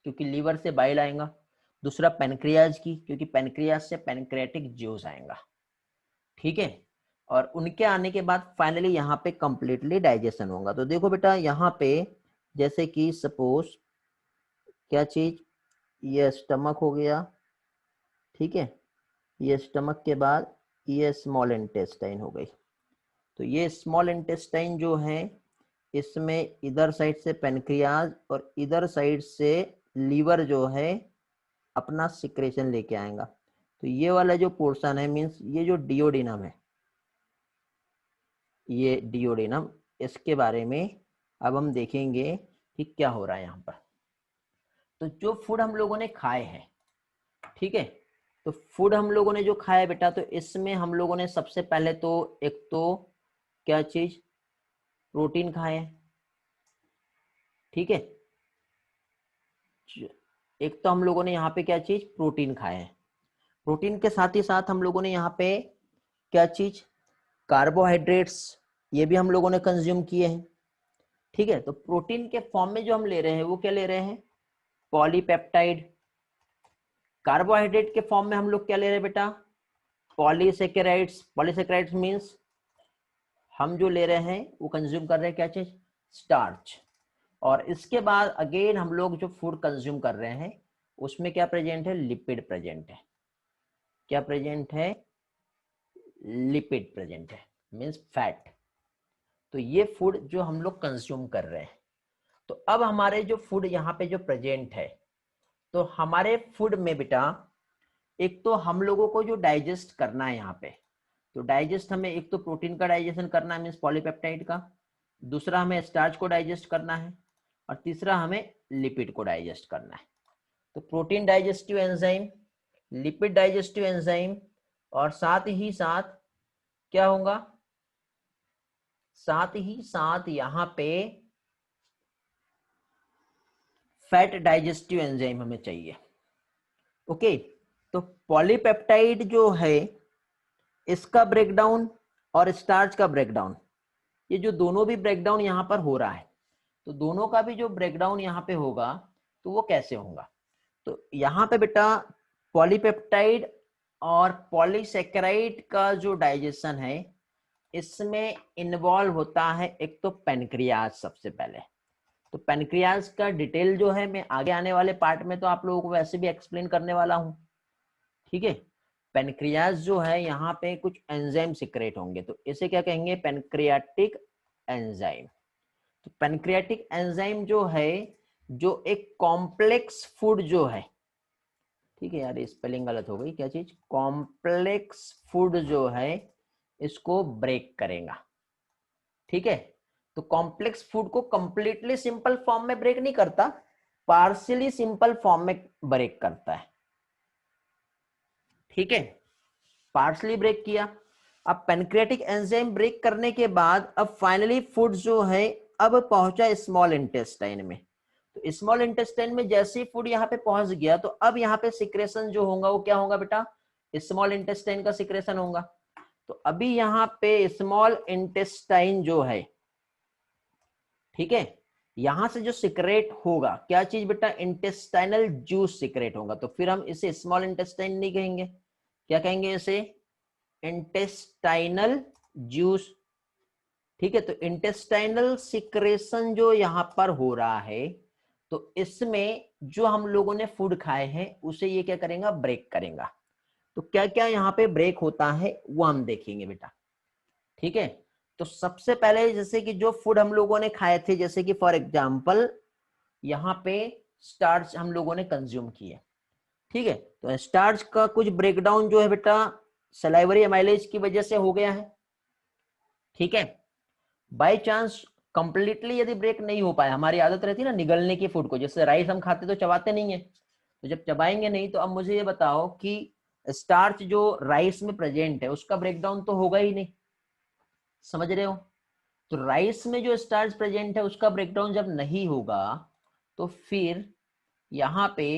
क्योंकि लीवर से बाइल आएगा, दूसरा पेनक्रियाज की क्योंकि पेनक्रियाज से पेनक्रियाटिक जूस आएगा, ठीक है। और उनके आने के बाद फाइनली यहाँ पे कंप्लीटली डाइजेशन होगा। तो देखो बेटा, यहाँ पे जैसे कि सपोज क्या चीज, ये स्टमक हो गया, ठीक है, ये स्टमक के बाद ये स्मॉल इंटेस्टाइन हो गई। तो ये स्मॉल इंटेस्टाइन जो है इसमें इधर साइड से पेनक्रियाज और इधर साइड से लीवर जो है अपना सिक्रेशन लेके आएगा। तो ये वाला जो पोर्शन है, मीन्स ये जो डिओडिनम है, ये डिओडिनम, इसके बारे में अब हम देखेंगे कि क्या हो रहा है यहाँ पर। तो जो फूड हम लोगों ने खाए हैं, ठीक है, तो फूड हम लोगों ने जो खाया बेटा, तो इसमें हम लोगों ने सबसे पहले तो एक तो क्या चीज, प्रोटीन खाए हैं, ठीक है। एक तो हम लोगों ने यहाँ पे क्या चीज, प्रोटीन खाए हैं। प्रोटीन के साथ ही साथ हम लोगों ने यहाँ पे क्या चीज, कार्बोहाइड्रेट्स, ये भी हम लोगों ने कंज्यूम किए हैं, ठीक है। तो प्रोटीन के फॉर्म में जो हम ले रहे हैं वो क्या ले रहे हैं, पॉलीपेप्टाइड। कार्बोहाइड्रेट के फॉर्म में हम लोग क्या ले रहे हैं बेटा, पॉलीसेकेराइड्स। पॉलीसेकेराइड्स मीन्स हम जो ले रहे हैं वो कंज्यूम कर रहे हैं क्या चीज, स्टार्च। और इसके बाद अगेन हम लोग जो फूड कंज्यूम कर रहे हैं उसमें क्या प्रेजेंट है, लिपिड प्रेजेंट है। क्या प्रेजेंट है, लिपिड प्रेजेंट है, मीन्स फैट। तो ये फूड जो हम लोग कंज्यूम कर रहे हैं, तो अब हमारे जो फूड यहाँ पे जो प्रेजेंट है, तो हमारे फूड में बेटा एक तो हम लोगों को जो डाइजेस्ट करना है यहाँ पे, तो डाइजेस्ट हमें एक तो प्रोटीन का डाइजेशन करना है मीन्स पॉलीपेप्टाइड का, दूसरा हमें स्टार्च को डाइजेस्ट करना है, और तीसरा हमें लिपिड को डाइजेस्ट करना है। तो protein digestive enzyme, lipid digestive enzyme, और साथ ही साथ क्या होगा, साथ ही साथ यहाँ पे फैट डाइजेस्टिव एंजाइम हमें चाहिए। ओके, तो पॉलीपेप्टाइड जो है इसका ब्रेकडाउन और स्टार्च का ब्रेकडाउन, ये जो दोनों भी ब्रेकडाउन यहाँ पर हो रहा है, तो दोनों का भी जो ब्रेकडाउन यहाँ पे होगा तो वो कैसे होगा, तो यहाँ पे बेटा पॉलीपेप्टाइड और पॉलीसेकेराइड का जो डाइजेशन है इसमें इन्वॉल्व होता है एक तो पेनक्रियाज सबसे पहले। तो पेनक्रियाज का डिटेल जो है मैं आगे आने वाले पार्ट में तो आप लोगों को वैसे भी एक्सप्लेन करने वाला हूं, ठीक है। पेनक्रियाज जो है यहाँ पे कुछ एंजाइम सिक्रेट होंगे, तो इसे क्या कहेंगे, पेनक्रियाटिक एंजाइम। तो पेनक्रियाटिक एंजाइम जो है, जो एक कॉम्प्लेक्स फूड जो है, ठीक है यार स्पेलिंग गलत हो गई, क्या चीज, कॉम्प्लेक्स फूड जो है इसको ब्रेक करेगा, ठीक है। तो कॉम्प्लेक्स फूड को कंप्लीटली सिंपल फॉर्म में ब्रेक नहीं करता, पार्शियली सिंपल फॉर्म में ब्रेक करता है, ठीक है, पार्शियली ब्रेक किया। अब पेनक्रियाटिक एंजाइम ब्रेक करने के बाद अब फाइनली फूड जो है अब पहुंचा स्मॉल इंटेस्टाइन में। तो स्मॉल इंटेस्टाइन में जैसे ही फूड यहाँ पे पहुंच गया तो अब यहाँ पे सिक्रेशन जो होगा वो क्या होगा बेटा, स्मॉल इंटेस्टाइन का सिक्रेशन होगा। तो अभी यहाँ पे स्मॉल इंटेस्टाइन जो है, ठीक है, यहां से जो सिक्रेट होगा क्या चीज बेटा, इंटेस्टाइनल जूस सिक्रेट होगा। तो फिर हम इसे स्मॉल इंटेस्टाइन नहीं कहेंगे, क्या कहेंगे इसे, इंटेस्टाइनल जूस, ठीक है। तो इंटेस्टाइनल सिक्रेशन जो यहां पर हो रहा है, तो इसमें जो हम लोगों ने फूड खाए हैं उसे ये क्या करेगा, ब्रेक करेगा। तो क्या क्या यहाँ पे ब्रेक होता है वो हम देखेंगे बेटा, ठीक है। तो सबसे पहले जैसे कि जो फूड हम लोगों ने खाए थे, जैसे कि फॉर एग्जांपल यहाँ पे स्टार्च हम लोगों ने कंज्यूम किए, ठीक है। तो स्टार्च का कुछ ब्रेकडाउन जो है बेटा सलाइवरी एमाइलेज की वजह से हो गया है, ठीक है। बाय चांस कंप्लीटली यदि ब्रेक नहीं हो पाया, हमारी आदत रहती है ना निगलने की फूड को, जैसे राइस हम खाते तो चबाते नहीं है, तो जब चबाएंगे नहीं तो अब मुझे ये बताओ कि स्टार्च जो राइस में प्रेजेंट है उसका ब्रेकडाउन तो होगा ही नहीं, समझ रहे हो। तो राइस में जो स्टार्च प्रेजेंट है उसका ब्रेकडाउन जब नहीं होगा तो फिर यहाँ पे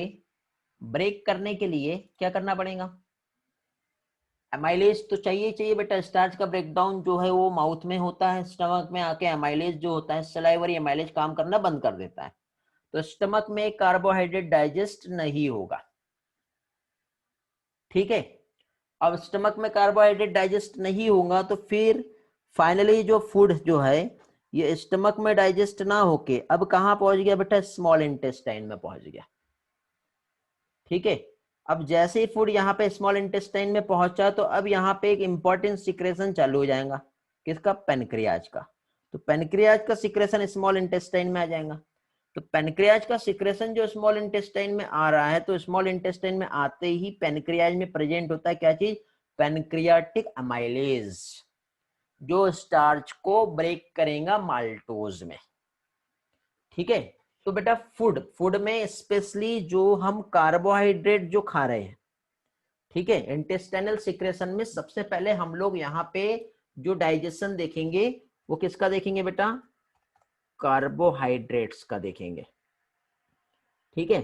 ब्रेक करने के लिए क्या करना पड़ेगा, एमाइलेज तो चाहिए चाहिए बेटा। स्टार्च का ब्रेकडाउन जो है वो माउथ में होता है, स्टमक में आके एमाइलेज जो होता है सलाइवरी एमाइलेज काम करना बंद कर देता है, तो स्टमक में कार्बोहाइड्रेट डाइजेस्ट नहीं होगा, ठीक है। अब स्टमक में कार्बोहाइड्रेट डाइजेस्ट नहीं होगा तो फिर फाइनली जो फूड जो है ये स्टमक में डाइजेस्ट ना होके अब कहाँ पहुंच गया बेटा, स्मॉल इंटेस्टाइन में पहुंच गया, ठीक है। अब जैसे ही फूड यहाँ पे स्मॉल इंटेस्टाइन में पहुंचा तो अब यहाँ पे एक इंपॉर्टेंट सिक्रेशन चालू हो जाएगा, किसका, पेनक्रियाज का। तो पेनक्रियाज का सिक्रेशन स्मॉल इंटेस्टाइन में आ जाएगा। तो पेनक्रियाज का सिक्रेशन जो स्मॉल इंटेस्टाइन में आ रहा है, तो स्मॉल इंटेस्टाइन में आते ही पेनक्रियाज में प्रेजेंट होता है क्या चीज, पेनक्रियाटिक अमाइलेज, जो स्टार्च को ब्रेक करेगा माल्टोज में, ठीक है। तो बेटा फूड में स्पेशली जो हम कार्बोहाइड्रेट जो खा रहे हैं, ठीक है, इंटेस्टाइनल सिक्रेशन में सबसे पहले हम लोग यहाँ पे जो डाइजेशन देखेंगे वो किसका देखेंगे बेटा? कार्बोहाइड्रेट्स का देखेंगे। ठीक है,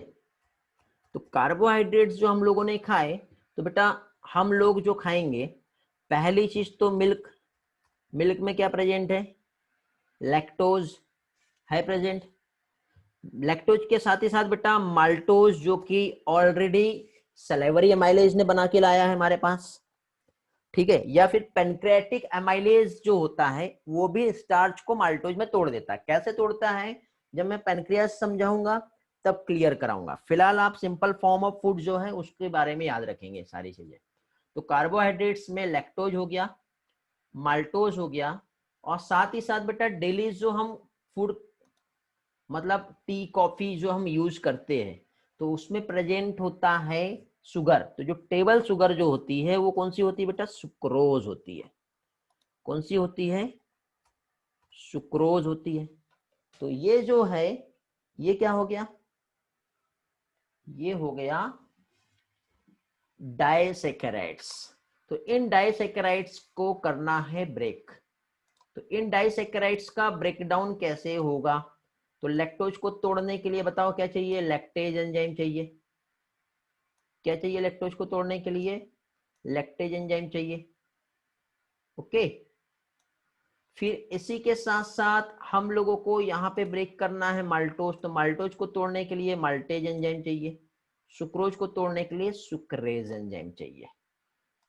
तो कार्बोहाइड्रेट्स जो हम लोगों ने खाए, तो बेटा हम लोग जो खाएंगे, पहली चीज तो मिल्क। मिल्क में क्या प्रेजेंट है? लैक्टोज है प्रेजेंट। लैक्टोज के साथ ही साथ बेटा माल्टोज, जो कि ऑलरेडी सलेवरी एमाइलेज ने बना के लाया है हमारे पास। ठीक है, या फिर पेनक्रियाटिक एमाइलेज जो होता है वो भी स्टार्च को माल्टोज में तोड़ देता है। कैसे तोड़ता है, जब मैं पेनक्रियास समझाऊंगा तब क्लियर कराऊंगा। फिलहाल आप सिंपल फॉर्म ऑफ फूड जो है उसके बारे में याद रखेंगे सारी चीजें। तो कार्बोहाइड्रेट्स में लैक्टोज हो गया, माल्टोज हो गया, और साथ ही साथ बेटा डेली जो हम फूड मतलब टी कॉफी जो हम यूज करते हैं, तो उसमें प्रेजेंट होता है शुगर। तो जो टेबल शुगर जो होती है वो कौन सी होती है बेटा? सुक्रोज होती है। कौन सी होती है? सुक्रोज होती है। तो ये जो है, ये क्या हो गया? ये हो गया डाइसैकेराइड्स। तो इन डाइसैकेराइड्स को करना है ब्रेक। तो इन डाइसैकेराइड्स का ब्रेकडाउन कैसे होगा? तो लैक्टोज को तोड़ने के लिए बताओ क्या चाहिए? लैक्टेज एंजाइम चाहिए। क्या चाहिए लैक्टोज को तोड़ने के लिए? लैक्टेज एंजाइम चाहिए। ओके, फिर इसी के साथ साथ हम लोगों को यहाँ पे ब्रेक करना है माल्टोज। तो माल्टोज को तोड़ने के लिए माल्टेज एंजाइम चाहिए। सुक्रोज को तोड़ने के लिए सुक्रेज एंजाइम चाहिए।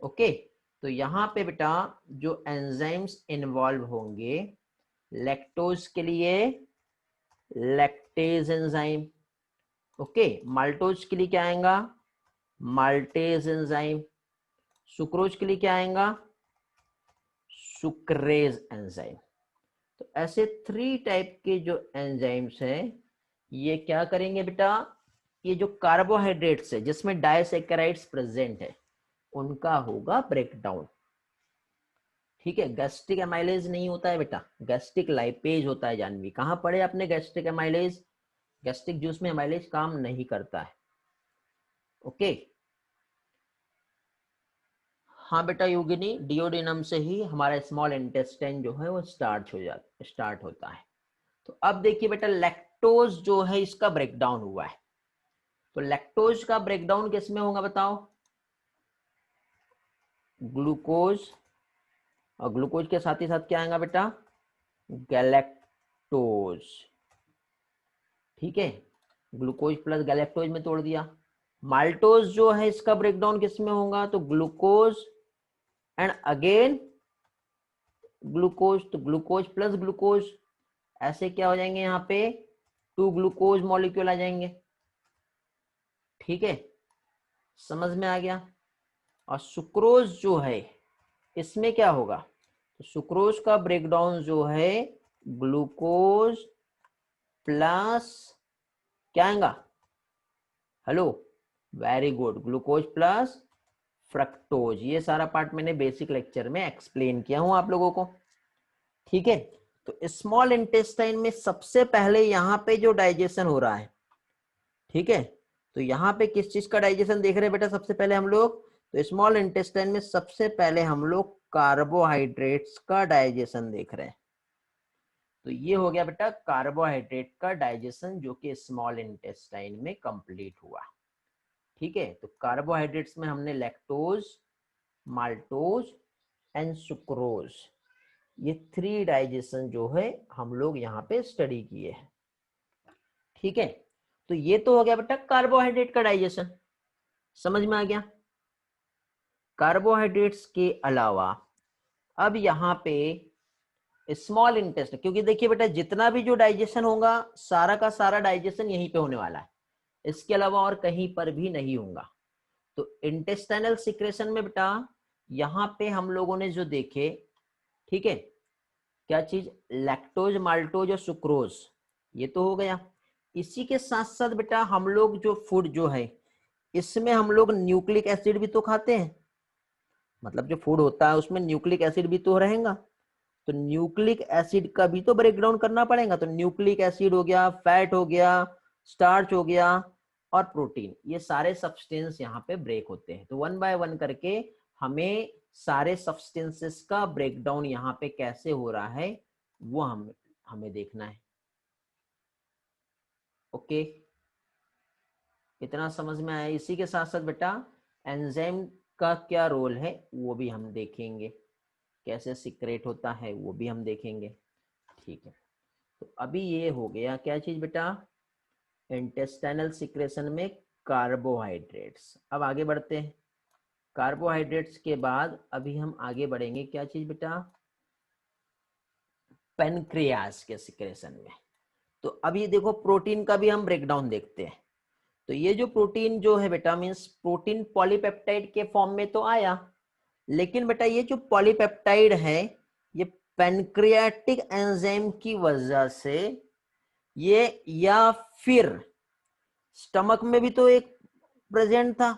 ओके, तो यहाँ पे बेटा जो एंजाइम्स इन्वॉल्व होंगे, लैक्टोज के लिए लैक्टेज एंजाइम। ओके, माल्टोज के लिए क्या आएगा? Maltase enzyme. सुक्रोज के लिए क्या आएगा? Sucrase enzyme. तो ऐसे 3 टाइप के जो एंजाइम्स हैं, ये क्या करेंगे बेटा? ये जो कार्बोहाइड्रेट्स है जिसमें डाइसैकेराइड्स प्रेजेंट है, उनका होगा ब्रेकडाउन। ठीक है, गैस्ट्रिक एमाइलेज नहीं होता है बेटा, गैस्ट्रिक लाइपेज होता है। जानवी, कहां पढ़े आपने गैस्ट्रिक एमाइलेज? गैस्ट्रिक जूस में एमाइलेज काम नहीं करता है। ओके, हाँ बेटा योगिनी, डिओडिनम से ही हमारा स्मॉल इंटेस्टाइन जो है वो स्टार्ट होता है। तो अब देखिए बेटा, लैक्टोज जो है इसका ब्रेकडाउन हुआ है। तो लैक्टोज का ब्रेकडाउन किस में होगा बताओ? ग्लूकोज, और ग्लूकोज के साथ ही साथ क्या आएगा बेटा? गैलेक्टोज। ठीक है, ग्लूकोज प्लस गैलेक्टोज में तोड़ दिया। माल्टोज जो है इसका ब्रेकडाउन किस में होगा? तो ग्लूकोज एंड अगेन ग्लूकोज। तो ग्लूकोज प्लस ग्लूकोज, ऐसे क्या हो जाएंगे यहाँ पे? 2 ग्लूकोज मॉलिक्यूल आ जाएंगे। ठीक है, समझ में आ गया। और सुक्रोज जो है इसमें क्या होगा? तो सुक्रोज का ब्रेकडाउन जो है ग्लूकोज प्लस क्या आएगा? Hello, very good, glucose plus fructose. ये सारा पार्ट मैंने बेसिक लेक्चर में एक्सप्लेन किया हूं आप लोगों को। ठीक है, तो स्मॉल इंटेस्टाइन में सबसे पहले यहाँ पे जो डाइजेशन हो रहा है, ठीक है, तो यहाँ पे किस चीज का डाइजेशन देख रहे हैं बेटा? सबसे पहले हम लोग, तो स्मॉल इंटेस्टाइन में सबसे पहले हम लोग कार्बोहाइड्रेट्स का डाइजेशन देख रहे हैं। तो ये हो गया बेटा कार्बोहाइड्रेट का डाइजेशन, जो कि स्मॉल इंटेस्टाइन में कंप्लीट हुआ। ठीक है, तो कार्बोहाइड्रेट्स में हमने लैक्टोज, माल्टोज एंड सुक्रोज, ये 3 डाइजेशन जो है हम लोग यहाँ पे स्टडी किए हैं। ठीक है, तो ये तो हो गया बेटा कार्बोहाइड्रेट का डाइजेशन, समझ में आ गया। कार्बोहाइड्रेट्स के अलावा अब यहाँ पे स्मॉल इंटेस्टाइन, क्योंकि देखिए बेटा जितना भी जो डाइजेशन होगा सारा का सारा डाइजेशन यहीं पे होने वाला है, इसके अलावा और कहीं पर भी नहीं होगा। तो इंटेस्टाइनल सिक्रेशन में बेटा यहाँ पे हम लोगों ने जो देखे, ठीक है, क्या चीज? लैक्टोज, माल्टोज और सुक्रोज, ये तो हो गया। इसी के साथ साथ बेटा हम लोग जो फूड जो है इसमें हम लोग न्यूक्लिक एसिड भी तो खाते हैं, मतलब जो फूड होता है उसमें न्यूक्लिक एसिड भी तो रहेगा। तो न्यूक्लिक एसिड का भी तो ब्रेकडाउन करना पड़ेगा। तो न्यूक्लिक एसिड हो गया, फैट हो गया, स्टार्च हो गया और प्रोटीन, ये सारे सब्सटेंस यहाँ पे ब्रेक होते हैं। तो 1 बाय 1 करके हमें सारे सब्सटेंसेस का ब्रेकडाउन यहाँ पे कैसे हो रहा है वो हमें देखना है। ओके, इतना समझ में आया। इसी के साथ साथ बेटा एंजाइम का क्या रोल है वो भी हम देखेंगे, कैसे सीक्रेट होता है वो भी हम देखेंगे। ठीक है, तो अभी ये हो गया क्या चीज बेटा, इंटेस्टाइनल सिक्रेशन में कार्बोहाइड्रेट्स। अब आगे बढ़ते हैं। कार्बोहाइड्रेट्स के बाद अभी हम आगे बढ़ेंगे क्या चीज बेटा, पेनक्रियास के सिक्रेशन में। तो अभी देखो प्रोटीन का भी हम ब्रेकडाउन देखते हैं। तो ये जो प्रोटीन जो है बेटा, मीन्स प्रोटीन पॉलीपेप्टाइड के फॉर्म में तो आया, लेकिन बेटा ये जो पॉलीपेप्टाइड है ये पेनक्रियाटिक एंजाइम की वजह से ये, या फिर स्टमक में भी तो एक प्रेजेंट था,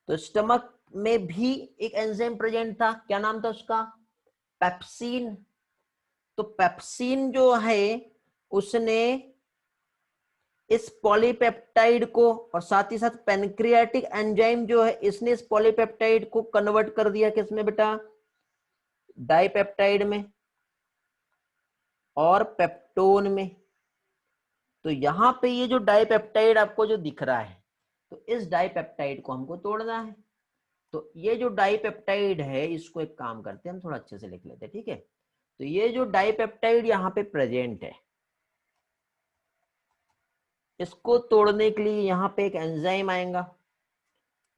तो स्टमक में भी एक एंजाइम प्रेजेंट था, क्या नाम था उसका, पेप्सिन। तो पेप्सिन जो है उसने इस पॉलीपेप्टाइड को, और साथ ही साथ पेनक्रियाटिक एंजाइम जो है इसने इस पॉलीपेप्टाइड को कन्वर्ट कर दिया किसमें बेटा, डाइपेप्टाइड में और पेप्टोन में। तो यहां पे ये जो डाइपेप्टाइड आपको जो दिख रहा है, तो इस डाइपेप्टाइड को हमको तोड़ना है। तो ये जो डाइपेप्टाइड है इसको एक काम करते हैं, हम थोड़ा अच्छे से लिख लेते हैं, ठीक है। तो ये जो डाइपेप्टाइड यहाँ पे प्रेजेंट है, इसको तोड़ने के लिए यहाँ पे एक एंजाइम आएगा,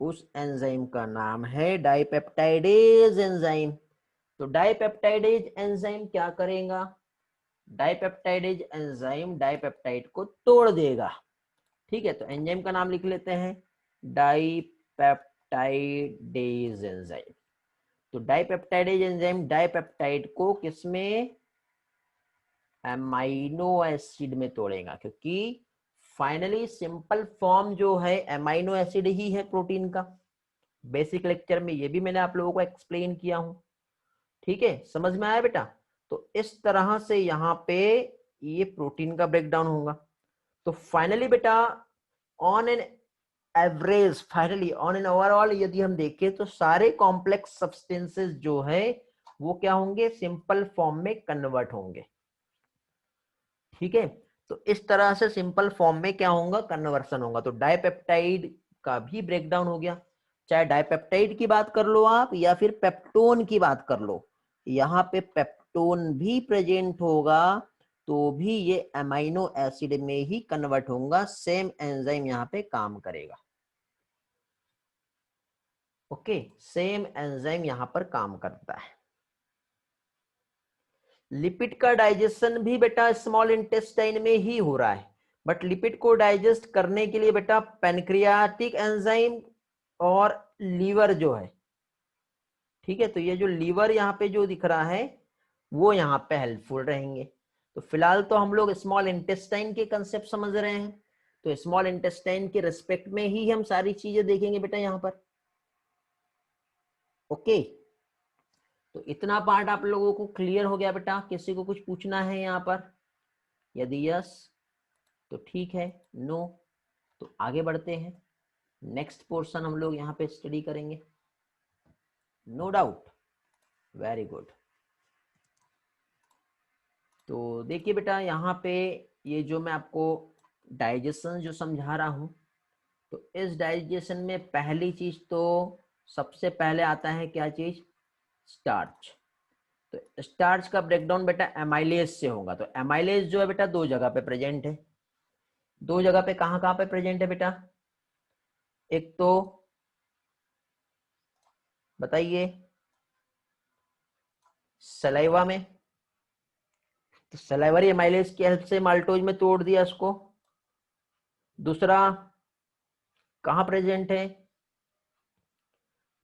उस एंजाइम का नाम है डाइपेप्टाइडेज एंजाइम। तो डाइपेप्टाइडेज एंजाइम क्या करेगा, डाइपेप्टाइडेज एंजाइम डाइपेप्टाइड को तोड़ देगा, ठीक है। तो एंजाइम का नाम लिख लेते हैं, डाइपेप्टाइडेज एंजाइम। तो डाइपेप्टाइडेज एंजाइम डाइपेप्टाइड को किसमें, एमाइनो एसिड में तोड़ेगा, क्योंकि फाइनली सिंपल फॉर्म जो है एमाइनो एसिड ही है प्रोटीन का। बेसिक लेक्चर में ये भी मैंने आप लोगों को एक्सप्लेन किया हूं, ठीक है, समझ में आया बेटा। तो इस तरह से यहाँ पे ये प्रोटीन का ब्रेकडाउन होगा। तो फाइनली बेटा on an average, finally on an overall यदि हम देखें तो सारे कॉम्प्लेक्स सब्सटेंसेस जो है वो क्या होंगे, सिंपल फॉर्म में कन्वर्ट होंगे, ठीक है। तो इस तरह से सिंपल फॉर्म में क्या होगा, कन्वर्सन होगा। तो डाइपेप्टाइड का भी ब्रेकडाउन हो गया, चाहे डाइपेप्टाइड की बात कर लो आप या फिर पेप्टोन की बात कर लो, यहाँ पे पेप्टोन भी प्रेजेंट होगा तो भी ये अमाइनो एसिड में ही कन्वर्ट होगा, सेम एंजाइम यहाँ पे काम करेगा। ओके, सेम एंजाइम यहाँ पर काम करता है। लिपिड का डाइजेशन भी बेटा स्मॉल इंटेस्टाइन में ही हो रहा है, बट लिपिड को डाइजेस्ट करने के लिए बेटा पैनक्रियाटिक एंजाइम और लीवर जो है, ठीक है। तो ये जो लीवर यहाँ पे जो दिख रहा है वो यहाँ पे हेल्पफुल रहेंगे। तो फिलहाल तो हम लोग स्मॉल इंटेस्टाइन के कंसेप्ट समझ रहे हैं, तो स्मॉल इंटेस्टाइन के रिस्पेक्ट में ही हम सारी चीजें देखेंगे बेटा यहाँ पर। ओके, तो इतना पार्ट आप लोगों को क्लियर हो गया बेटा, किसी को कुछ पूछना है यहाँ पर, यदि यस तो ठीक है, नो तो आगे बढ़ते हैं। नेक्स्ट पोर्शन हम लोग यहाँ पे स्टडी करेंगे, नो डाउट, वेरी गुड। तो देखिए बेटा यहाँ पे ये जो मैं आपको डाइजेशन जो समझा रहा हूँ, तो इस डाइजेशन में पहली चीज तो सबसे पहले आता है क्या चीज, स्टार्च। तो स्टार्च का ब्रेकडाउन बेटा एमाइलेज से होगा। तो एमाइलेज जो है बेटा दो जगह पे प्रेजेंट है, दो जगह पे कहां कहां पे प्रेजेंट है बेटा, एक तो बताइए सलाइवा में, तो सलाइवरी एमाइलेज की हेल्प से माल्टोज में तोड़ दिया इसको। दूसरा कहां प्रेजेंट है,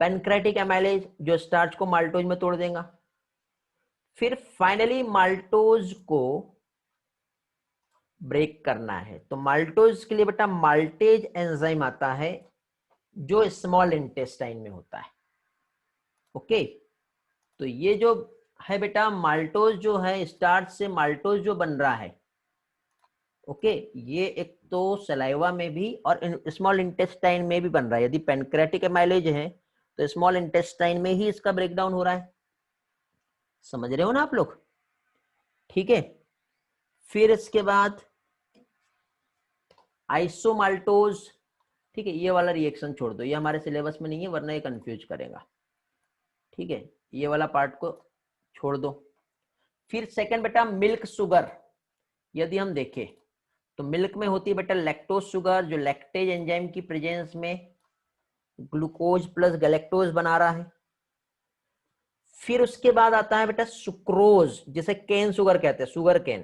पैनक्रेटिक एमाइलेज जो स्टार्च को माल्टोज में तोड़ देगा। फिर फाइनली माल्टोज को ब्रेक करना है, तो माल्टोज के लिए बेटा माल्टेज एंजाइम आता है जो स्मॉल इंटेस्टाइन में होता है। ओके, तो ये जो है बेटा माल्टोज जो है, स्टार्च से माल्टोज जो बन रहा है, ओके, ये एक तो सलाइवा में भी और स्मॉल इंटेस्टाइन में भी बन रहा है। यदि पैनक्रेटिक एमाइलेज है तो स्मॉल इंटेस्टाइन में ही इसका ब्रेकडाउन हो रहा है, समझ रहे हो ना आप लोग। ठीक है। फिर इसके बाद आइसोमाल्टोज, ठीक है, ये वाला रिएक्शन छोड़ दो, ये हमारे सिलेबस में नहीं है वरना ये कंफ्यूज करेगा, ठीक है, ये वाला पार्ट को छोड़ दो। फिर सेकंड बेटा मिल्क शुगर, यदि हम देखें तो मिल्क में होती है बेटा लैक्टोज शुगर, जो लैक्टेज एंजाइम की प्रेजेंस में ग्लूकोज प्लस गैलेक्टोज बना रहा है। फिर उसके बाद आता है बेटा सुक्रोज, जिसे केन शुगर कहते हैं, शुगर केन।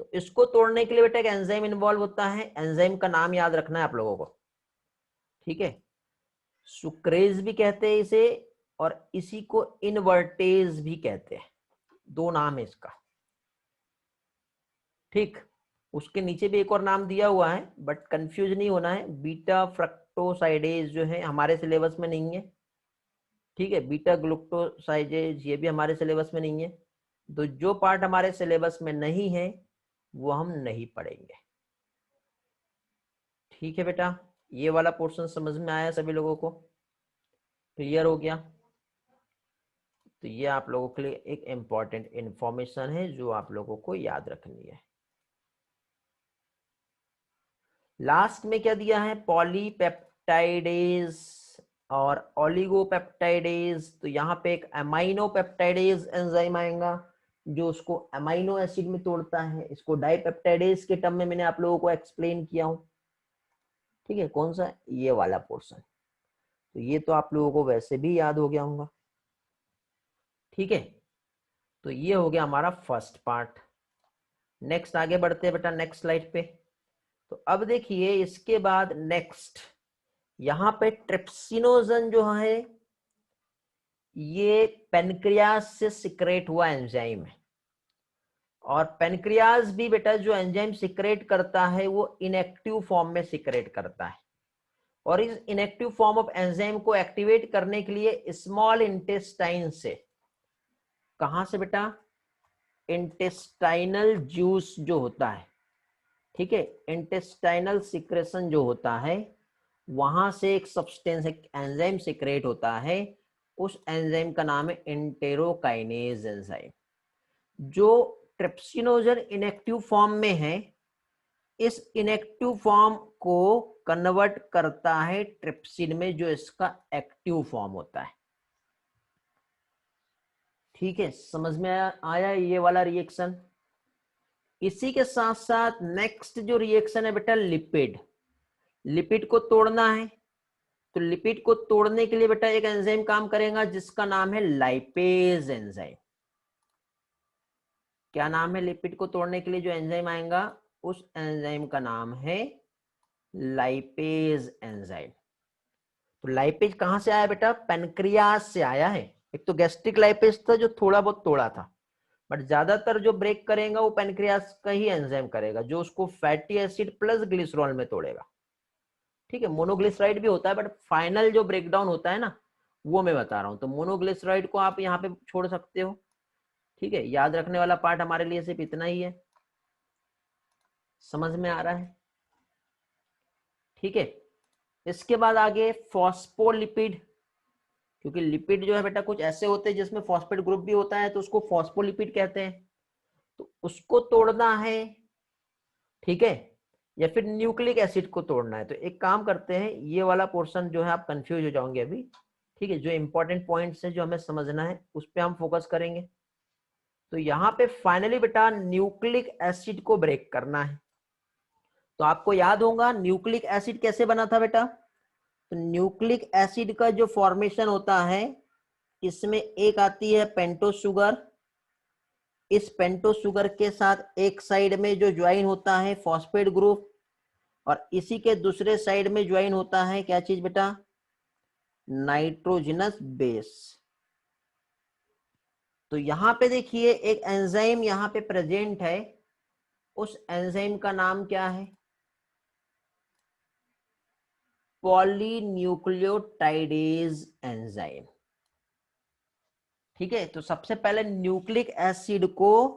तो इसको तोड़ने के लिए बेटा एक एंजाइम इन्वॉल्व होता है, एंजाइम का नाम याद रखना है आप लोगों को, ठीक है, सुक्रेज भी कहते हैं इसे और इसी को इनवर्टेज भी कहते हैं, दो नाम है इसका, ठीक। उसके नीचे भी एक और नाम दिया हुआ है बट कंफ्यूज नहीं होना है, बीटा फ्रक्टोसाइडेज जो है हमारे सिलेबस में नहीं है, ठीक है, बीटा ग्लूकोसाइडेज ये भी हमारे सिलेबस में नहीं है। तो जो पार्ट हमारे सिलेबस में नहीं है वो हम नहीं पढ़ेंगे, ठीक है बेटा। ये वाला पोर्शन समझ में आया सभी लोगों को, क्लियर हो गया? तो ये आप लोगों के लिए एक इंपॉर्टेंट इंफॉर्मेशन है जो आप लोगों को याद रखनी है। लास्ट में क्या दिया है, पॉलीपेप्टाइडेज और ओलिगोपेप्टाइडेज। तो यहाँ पे एक अमाइनोपेप्टाइडेज एंजाइम आएगा जो उसको अमाइनो एसिड में तोड़ता है, इसको डाइपेप्टाइडेज के टर्म में मैंने आप लोगों को एक्सप्लेन किया हूं, ठीक है, कौन सा, ये वाला पोर्शन। तो ये तो आप लोगों को वैसे भी याद हो गया होगा, ठीक है। तो ये हो गया हमारा फर्स्ट पार्ट। नेक्स्ट आगे बढ़ते हैं बेटा नेक्स्ट स्लाइड पे। तो अब देखिए इसके बाद नेक्स्ट यहां पे ट्रिप्सिनोजन जो है ये पेनक्रियाज से सिक्रेट हुआ एंजाइम है, और पेनक्रियाज भी बेटा जो एंजाइम सिक्रेट करता है वो इनएक्टिव फॉर्म में सिक्रेट करता है, और इस इनएक्टिव फॉर्म ऑफ एंजाइम को एक्टिवेट करने के लिए स्मॉल इंटेस्टाइन से, कहां से बेटा, इंटेस्टाइनल जूस जो होता है, ठीक है, इंटेस्टाइनल सिक्रेशन जो होता है वहां से एक सब्सटेंस एक एंजाइम सिक्रेट होता है, उस एंजाइम का नाम है एंटेरोकाइनेज एंजाइम। जो ट्रिप्सिनोजन इनएक्टिव फॉर्म में है, इस इनएक्टिव फॉर्म को कन्वर्ट करता है ट्रिप्सिन में जो इसका एक्टिव फॉर्म होता है, ठीक है, समझ में आया ये वाला रिएक्शन। इसी के साथ साथ नेक्स्ट जो रिएक्शन है बेटा लिपिड, लिपिड को तोड़ना है। तो लिपिड को तोड़ने के लिए बेटा एक एंजाइम काम करेगा जिसका नाम है लाइपेज एंजाइम। क्या नाम है लिपिड को तोड़ने के लिए जो एंजाइम आएगा, उस एंजाइम का नाम है लाइपेज एंजाइम। तो लाइपेज कहां से आया बेटा, पेनक्रियास से आया है। एक तो गैस्ट्रिक लाइपेज था जो थोड़ा बहुत तोड़ा था, बट ज्यादातर जो ब्रेक करेगा वो पेनक्रियास का ही एंजाइम करेगा जो उसको फैटी एसिड प्लस ग्लिसरॉल में तोड़ेगा, ठीक है। मोनोग्लिसराइड भी होता है बट फाइनल जो ब्रेकडाउन होता है ना वो मैं बता रहा हूं। तो मोनोग्लिसराइड को आप यहाँ पे छोड़ सकते हो, ठीक है। याद रखने वाला पार्ट हमारे लिए सिर्फ इतना ही है, समझ में आ रहा है, ठीक है। इसके बाद आगे फॉस्फोलिपिड, क्योंकि लिपिड जो है बेटा कुछ ऐसे होते हैं जिसमें फॉस्फेट ग्रुप भी होता है तो उसको फॉस्फोलिपिड कहते हैं। तो उसको तोड़ना है, ठीक है, या फिर न्यूक्लिक एसिड को तोड़ना है। तो एक काम करते हैं, ये वाला पोर्शन जो है आप कंफ्यूज हो जाओगे अभी, ठीक है, जो इंपॉर्टेंट पॉइंट्स है जो हमें समझना है उस पर हम फोकस करेंगे। तो यहाँ पे फाइनली बेटा न्यूक्लिक एसिड को ब्रेक करना है। तो आपको याद होगा न्यूक्लिक एसिड कैसे बना था बेटा। तो न्यूक्लिक एसिड का जो फॉर्मेशन होता है, इसमें एक आती है पेंटोस शुगर, इस पेंटोस शुगर के साथ एक साइड में जो ज्वाइन होता है फॉस्फेट ग्रुप, और इसी के दूसरे साइड में ज्वाइन होता है क्या चीज बेटा, नाइट्रोजनस बेस। तो यहां पे देखिए एक एंजाइम यहां पे प्रेजेंट है, उस एंजाइम का नाम क्या है, पॉलीन्यूक्लियोटाइडेज एंजाइम, ठीक है। तो सबसे पहले न्यूक्लिक एसिड को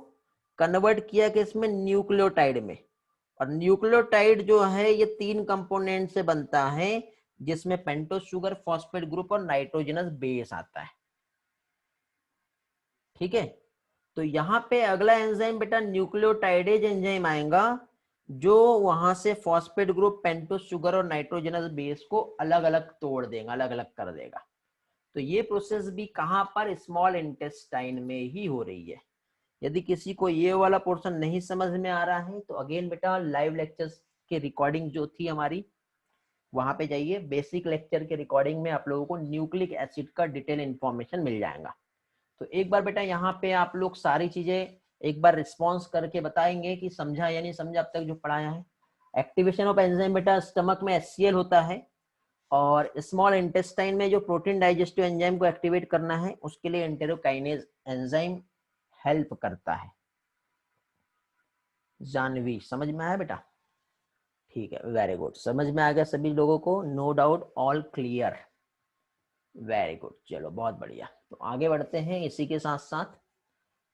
कन्वर्ट किया कि इसमें न्यूक्लियोटाइड में, और न्यूक्लियोटाइड जो है ये 3 कंपोनेंट से बनता है जिसमें पेंटोस शुगर, फॉस्फेट ग्रुप और नाइट्रोजनस बेस आता है, ठीक है। तो यहाँ पे अगला एंजाइम बेटा न्यूक्लियोटाइडेज एंजाइम आएगा, जो वहां से फॉस्फेट ग्रुप, पेंटोस शुगर और नाइट्रोजनस बेस को अलग अलग तोड़ देगा, अलग अलग कर देगा। तो ये प्रोसेस भी कहां पर, स्मॉल इंटेस्टाइन में ही हो रही है। यदि किसी को ये वाला पोर्शन नहीं समझ में आ रहा है तो अगेन बेटा लाइव लेक्चर्स की रिकॉर्डिंग जो थी हमारी, वहां पे जाइए। बेसिक लेक्चर के रिकॉर्डिंग में आप लोगों को न्यूक्लिक एसिड का डिटेल इंफॉर्मेशन मिल जाएगा। तो एक बार बेटा यहाँ पे आप लोग सारी चीजें एक बार रिस्पॉन्स करके बताएंगे कि समझा या नहीं समझा अब तक जो पढ़ाया है। एक्टिवेशन ऑफ एंजाइम बेटा, स्टमक में HCl होता है और स्मॉल इंटेस्टाइन में जो प्रोटीन डाइजेस्टिव एंजाइम को एक्टिवेट करना है उसके लिए एंटेरोकाइनेज एंजाइम हेल्प करता है। जानवी समझ में आया बेटा? ठीक है, वेरी गुड, समझ में आ गया सभी लोगों को? No doubt, all clear, very good. चलो बहुत बढ़िया, तो आगे बढ़ते हैं। इसी के साथ साथ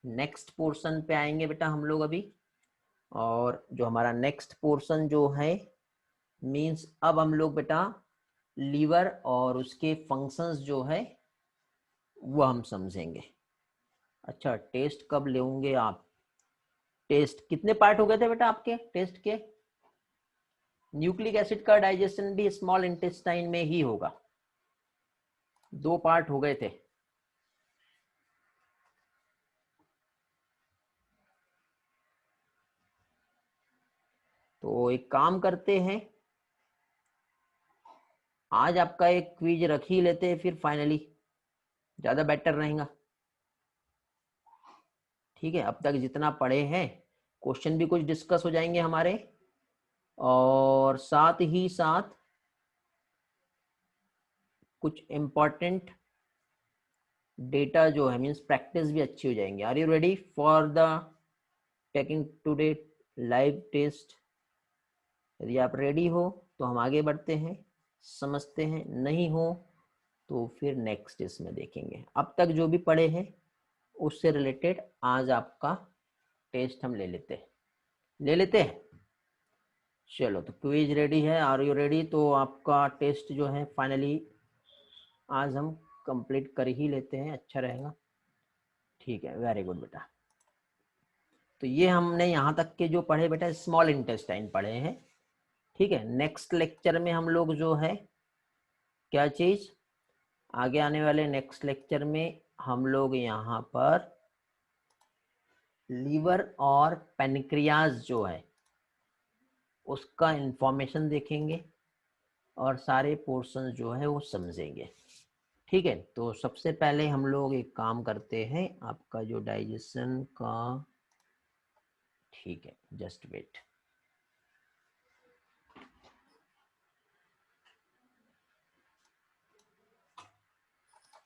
नेक्स्ट पोर्शन पे आएंगे बेटा हम लोग अभी। और जो हमारा नेक्स्ट पोर्शन जो है मींस अब हम लोग बेटा लीवर और उसके फंक्शंस जो है वो हम समझेंगे। अच्छा, टेस्ट कब लेंगे आप? टेस्ट कितने पार्ट हो गए थे बेटा आपके टेस्ट के? न्यूक्लिक एसिड का डाइजेशन भी स्मॉल इंटेस्टाइन में ही होगा, 2 पार्ट हो गए थे। तो एक काम करते हैं, आज आपका एक क्विज रख ही लेते हैं फिर फाइनली, ज्यादा बेटर रहेगा। ठीक है, अब तक जितना पढ़े हैं क्वेश्चन भी कुछ डिस्कस हो जाएंगे हमारे, और साथ ही साथ कुछ इंपॉर्टेंट डेटा जो है मीन्स प्रैक्टिस भी अच्छी हो जाएंगे। Are you ready for the taking today live test? यदि आप रेडी हो तो हम आगे बढ़ते हैं, समझते हैं, नहीं हो तो फिर नेक्स्ट इसमें देखेंगे। अब तक जो भी पढ़े हैं उससे रिलेटेड आज आपका टेस्ट हम ले लेते हैं। चलो, तो क्विज रेडी है, आर यू रेडी? तो आपका टेस्ट जो है फाइनली आज हम कंप्लीट कर ही लेते हैं, अच्छा रहेगा। ठीक है, वेरी गुड बेटा। तो ये हमने यहाँ तक के जो पढ़े बेटा स्मॉल इंटेस्टाइन पढ़े हैं। ठीक है, नेक्स्ट लेक्चर में हम लोग जो है क्या चीज, आगे आने वाले नेक्स्ट लेक्चर में हम लोग यहाँ पर लीवर और पेनक्रियाज जो है उसका इंफॉर्मेशन देखेंगे और सारे पोर्शन जो है वो समझेंगे। ठीक है, तो सबसे पहले हम लोग एक काम करते हैं, आपका जो डाइजेशन का, ठीक है जस्ट वेट।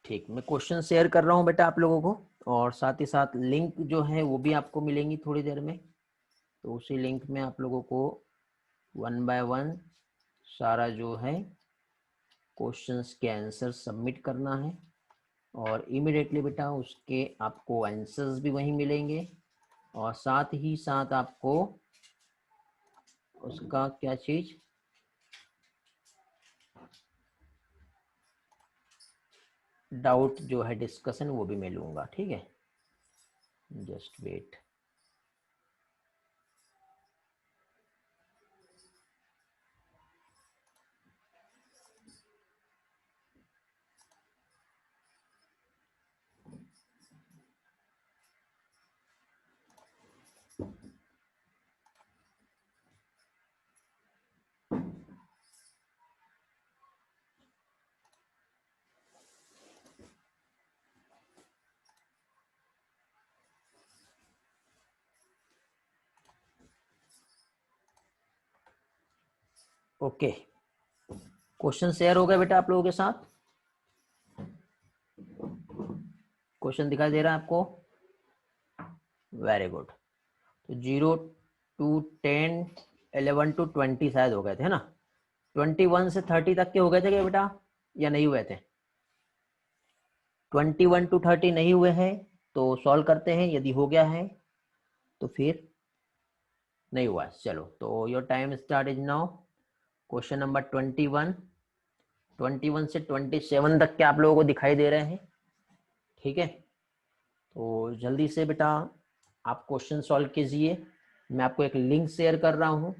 ठीक, मैं क्वेश्चन शेयर कर रहा हूँ बेटा आप लोगों को, और साथ ही साथ लिंक जो है वो भी आपको मिलेंगी थोड़ी देर में। तो उसी लिंक में आप लोगों को 1 बाय 1 सारा जो है क्वेश्चंस के आंसर सबमिट करना है, और इमीडिएटली बेटा उसके आपको आंसर्स भी वहीं मिलेंगे, और साथ ही साथ आपको उसका क्या चीज, डाउट जो है डिस्कशन वो भी मैं लूंगा। ठीक है, just wait. Okay, question share हो गए बेटा आप लोगों के साथ? क्वेश्चन दिखाई दे रहा है आपको? Very good. तो 0 to 10, 11 to 20 शायद हो गए थे ना? 21 से 30 तक के हो गए थे क्या बेटा, या नहीं हुए थे? 21 to 30 नहीं हुए हैं तो सॉल्व करते हैं, यदि हो गया है तो फिर नहीं हुआ। चलो, तो your time start is now. Question number 21 से 27 तक के आप लोगों को दिखाई दे रहे हैं? ठीक है, तो जल्दी से बेटा आप क्वेश्चन सॉल्व कीजिए। मैं आपको एक लिंक शेयर कर रहा हूँ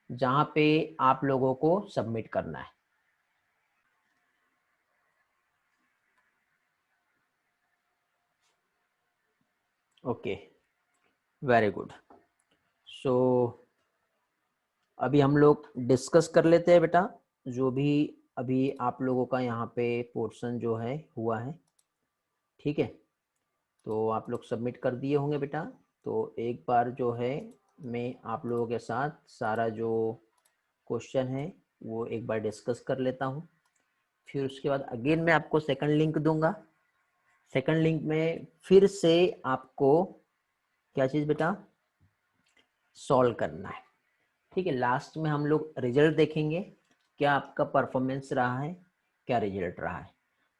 जहाँ पे आप लोगों को सबमिट करना है। Okay, very good. सो अभी हम लोग डिस्कस कर लेते हैं बेटा जो भी अभी आप लोगों का यहाँ पे पोर्शन जो है हुआ है, ठीक है। तो आप लोग सबमिट कर दिए होंगे बेटा। तो एक बार जो है मैं आप लोगों के साथ सारा जो क्वेश्चन है वो एक बार डिस्कस कर लेता हूँ। फिर उसके बाद अगेन मैं आपको सेकंड लिंक दूंगा। सेकंड लिंक में फिर से आपको क्या चीज़ बेटा सॉल्व करना है, ठीक है। लास्ट में हम लोग रिजल्ट देखेंगे, क्या आपका परफॉर्मेंस रहा है, क्या रिजल्ट रहा है।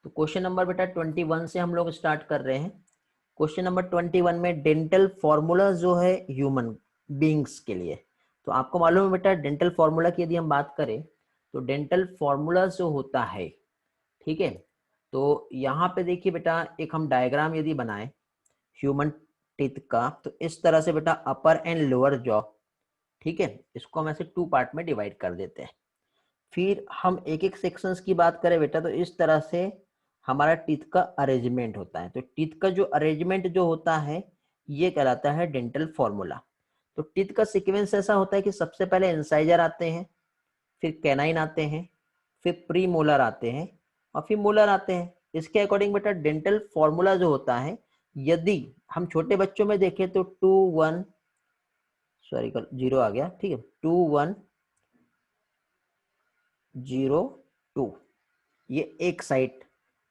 तो क्वेश्चन नंबर बेटा 21 से हम लोग स्टार्ट कर रहे हैं। क्वेश्चन नंबर 21 में डेंटल फॉर्मूला जो है ह्यूमन बींग्स के लिए। तो आपको मालूम है बेटा डेंटल फॉर्मूला की यदि हम बात करें तो डेंटल फॉर्मूला जो होता है, ठीक है। तो यहाँ पे देखिए बेटा एक हम डायग्राम यदि बनाए ह्यूमन टीथ का, तो इस तरह से बेटा अपर एंड लोअर जॉ, ठीक है, इसको हम ऐसे 2 पार्ट में डिवाइड कर देते हैं। फिर हम एक एक सेक्शंस की बात करें बेटा तो इस तरह से हमारा टीथ का अरेंजमेंट होता है। तो टीथ का जो अरेंजमेंट जो होता है ये कहलाता है डेंटल फॉर्मूला। तो टीथ का सीक्वेंस ऐसा होता है कि सबसे पहले इंसाइजर आते हैं, फिर कैनाइन आते हैं, फिर प्री मोलर आते हैं और फिर मोलर आते हैं। इसके अकॉर्डिंग बेटा डेंटल फॉर्मूला जो होता है, यदि हम छोटे बच्चों में देखें तो 2 1 सॉरी 0 आ गया, ठीक है, 2 1 0 2, ये एक साइड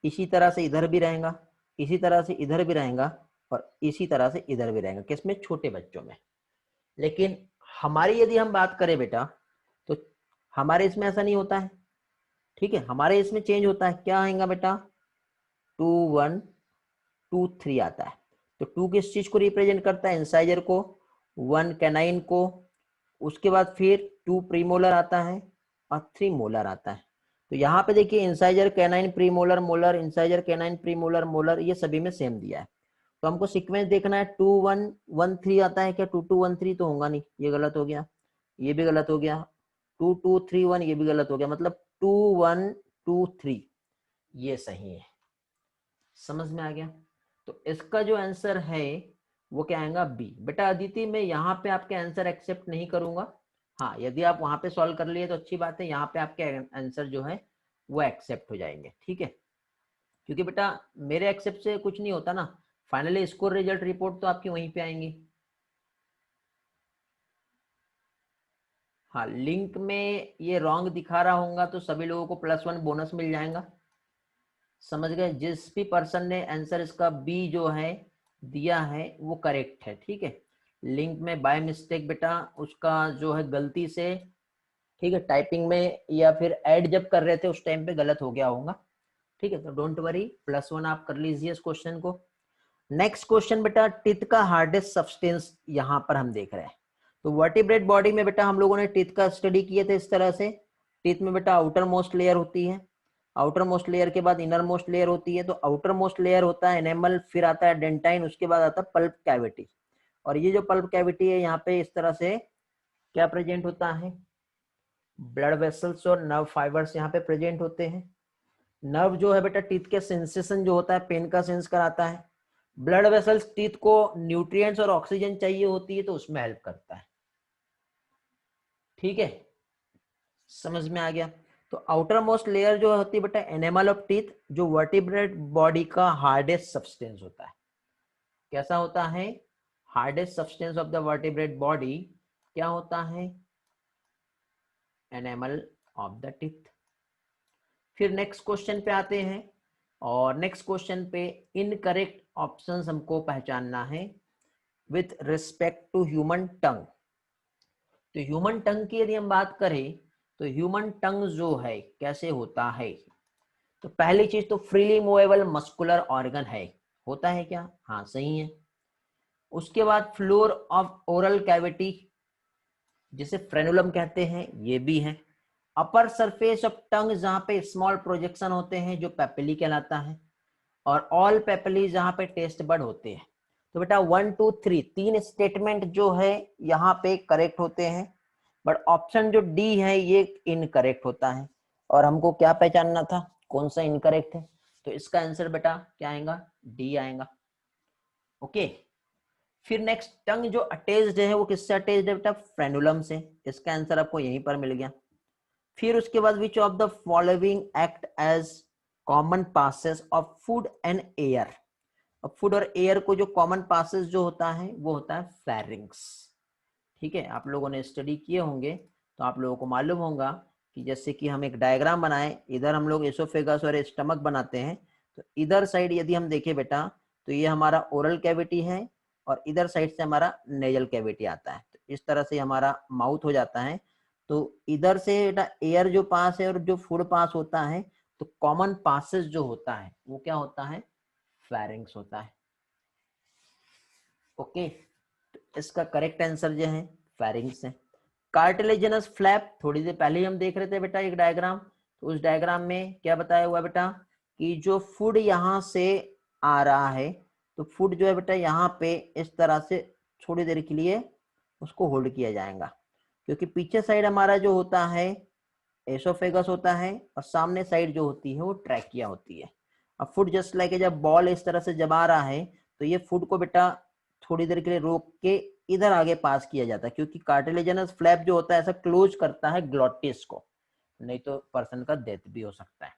इसी तरह से इधर भी रहेगा, इसी तरह से इधर भी रहेगा और इसी तरह से इधर भी रहेगा, किसमें छोटे बच्चों में। लेकिन हमारी यदि हम बात करें बेटा तो हमारे इसमें ऐसा नहीं होता है, ठीक है। हमारे इसमें चेंज होता है, क्या आएगा बेटा 2 1 2 3 आता है। तो 2 किस चीज को रिप्रेजेंट करता है, इंसाइजर को, 1 कैनाइन को, उसके बाद फिर 2 प्रीमोलर आता है और 3 मोलर आता है। तो यहाँ पे देखिए incisor canine premolar molar, incisor canine premolar molar, ये सभी में सेम दिया है। तो हमको सीक्वेंस देखना है 2 1 1 3 आता है क्या, 2 2 1 3 तो होगा नहीं, ये गलत हो गया, ये भी गलत हो गया, 2 2 3 1 ये भी गलत हो गया, मतलब 2 1 2 3 ये सही है। समझ में आ गया। तो इसका जो आंसर है वो क्या आएगा बी। बेटा अदिति मैं यहाँ पे आपके आंसर एक्सेप्ट नहीं करूंगा। हाँ यदि आप वहां पे सॉल्व कर लिए तो अच्छी बात है, यहाँ पे आपके आंसर जो है वो एक्सेप्ट हो जाएंगे, ठीक है। क्योंकि बेटा मेरे एक्सेप्ट से कुछ नहीं होता ना, फाइनली स्कोर रिजल्ट रिपोर्ट तो आपकी वहीं पे आएंगी। हाँ लिंक में ये रॉन्ग दिखा रहा होगा तो सभी लोगों को +1 बोनस मिल जाएगा। समझ गए, जिस भी पर्सन ने आंसर इसका बी जो है दिया है वो करेक्ट है, ठीक है। लिंक में बाय मिस्टेक बेटा उसका जो है गलती से, ठीक है, टाइपिंग में या फिर ऐड जब कर रहे थे उस टाइम पे गलत हो गया होगा, ठीक है। तो डोंट वरी, +1 आप कर लीजिए इस क्वेश्चन को। नेक्स्ट क्वेश्चन बेटा टीथ का हार्डेस्ट सब्सटेंस यहाँ पर हम देख रहे हैं। तो वर्टिब्रेट बॉडी में बेटा हम लोगों ने टीथ का स्टडी किए थे इस तरह से। टीथ में बेटा आउटर मोस्ट लेयर होती है, आउटर मोस्ट लेयर के बाद इनर मोस्ट लेयर होती है। तो आउटर मोस्ट लेयर होता है एनेमल, फिर आता है डेंटाइन, उसके बाद आता है पल्प कैविटी। और ये जो पल्प कैविटी है यहाँ पे इस तरह से क्या प्रेजेंट होता है, ब्लड वेसल्स और नर्व फाइबर्स यहाँ पे प्रेजेंट होते हैं। नर्व जो है बेटा टीथ के सेंसेशन जो होता है पेन का सेंस कराता है। ब्लड वेसल्स टीथ को न्यूट्रिएंट्स और ऑक्सीजन चाहिए होती है तो उसमें हेल्प करता है, ठीक है। समझ में आ गया। तो आउटर मोस्ट लेयर जो होती है बेटा एनेमल ऑफ टीथ, जो वर्टिब्रेट बॉडी का हार्डेस्ट सब्सटेंस होता है। कैसा होता है, hardest substance of the vertebrate body क्या होता है, एनेमल ऑफ द टीथ। फिर नेक्स्ट क्वेश्चन पे आते हैं और नेक्स्ट क्वेश्चन पे इनकरेक्ट ऑप्शंस हमको पहचानना है विथ रिस्पेक्ट टू ह्यूमन टंग। तो ह्यूमन टंग की यदि हम बात करें तो ह्यूमन टंग जो है कैसे होता है, तो पहली चीज तो फ्रीली मूवेबल मस्कुलर ऑर्गन है, होता है क्या, हाँ सही है। उसके बाद फ्लोर ऑफ ओरल कैविटी जिसे फ्रेनुलम कहते हैं ये भी है। अपर सरफेस ऑफ टंग जहां पे स्मॉल प्रोजेक्शन होते हैं जो पेपिली कहलाता है। और ऑल पेपिली जहां पे टेस्ट बड होते हैं। तो बेटा 1 2 3 तीन स्टेटमेंट जो है यहाँ पे करेक्ट होते हैं, बट ऑप्शन जो डी है ये इनकरेक्ट होता है। और हमको क्या पहचानना था, कौन सा इनकरेक्ट है, तो इसका आंसर बेटा क्या आएगा, डी आएगा। ओके, फिर नेक्स्ट, टंग जो अटैच्ड है वो किससे अटैच्ड है बेटा, फ्रेनुलम से। इसका आंसर आपको यहीं पर मिल गया। फिर उसके बाद which of the following act as common passes of food and air. अब फूड और एयर को जो कॉमन पासेस जो होता है वो होता है फेरिंग्स। ठीक है, आप लोगों ने स्टडी किए होंगे तो आप लोगों को मालूम होगा कि जैसे कि हम एक डायग्राम बनाए, इधर हम लोग एसोफेगस और स्टमक बनाते हैं, तो इधर साइड यदि हम देखें बेटा तो ये हमारा ओरल कैविटी है और इधर साइड से हमारा नेजल कैविटी आता है। तो इस तरह से हमारा माउथ हो जाता है। तो इधर से बेटा एयर जो पास है और जो फूड पास होता है, तो कॉमन पासेस जो होता है वो क्या होता है, फेरिंग्स होता है। ओके, तो इसका करेक्ट आंसर जो है फेरिंग्स है। कार्टिलेजिनस फ्लैप थोड़ी देर पहले ही हम देख रहे थे बेटा एक डायग्राम, तो उस डायग्राम में क्या बताया हुआ बेटा कि जो फूड यहाँ से आ रहा है, तो फूड जो है बेटा यहाँ पे इस तरह से थोड़ी देर के लिए उसको होल्ड किया जाएगा, क्योंकि पीछे साइड हमारा जो होता है एसोफेगस होता है और सामने साइड जो होती है वो ट्रैकिया होती है। अब फूड जस्ट लाइक जब बॉल इस तरह से जब आ रहा है, तो ये फूड को बेटा थोड़ी देर के लिए रोक के इधर आगे पास किया जाता है, क्योंकि कार्टिलेजिनस फ्लैप जो होता है ऐसा क्लोज करता है ग्लॉटिस को, नहीं तो पर्सन का डेथ भी हो सकता है।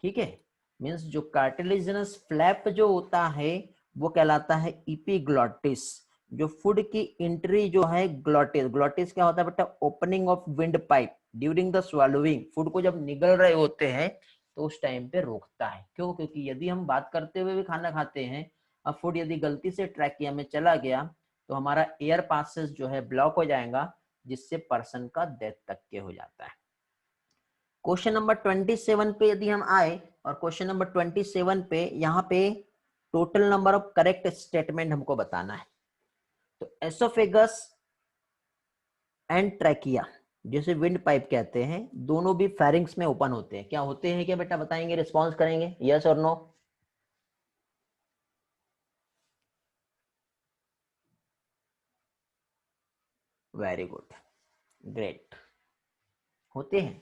ठीक है, मींस जो कार्टिलेजिनस फ्लैप जो होता है वो कहलाता है इपीग्लॉटिस। जो फूड की एंट्री जो है ग्लॉटिस, ग्लॉटिस क्या होता है बेटा, opening of wind pipe during the swallowing. Food को जब निगल रहे होते हैं तो उस टाइम पे रोकता है। क्यों, क्योंकि यदि हम बात करते हुए भी खाना खाते हैं, अब फूड यदि गलती से ट्रैकिया में चला गया तो हमारा एयर पासेस जो है ब्लॉक हो जाएगा, जिससे पर्सन का डेथ तक के हो जाता है। क्वेश्चन नंबर 27 पे यदि हम आए, और क्वेश्चन नंबर 27 पे यहाँ पे total number of correct statement हमको बताना है। तो एसोफेगस एंड ट्रैकिया, जैसे विंड पाइप कहते हैं, दोनों भी फेरिंग्स में ओपन होते हैं। क्या होते हैं क्या बेटा, बताएंगे, रिस्पॉन्स करेंगे, यस और नो। वेरी गुड, ग्रेट, होते हैं।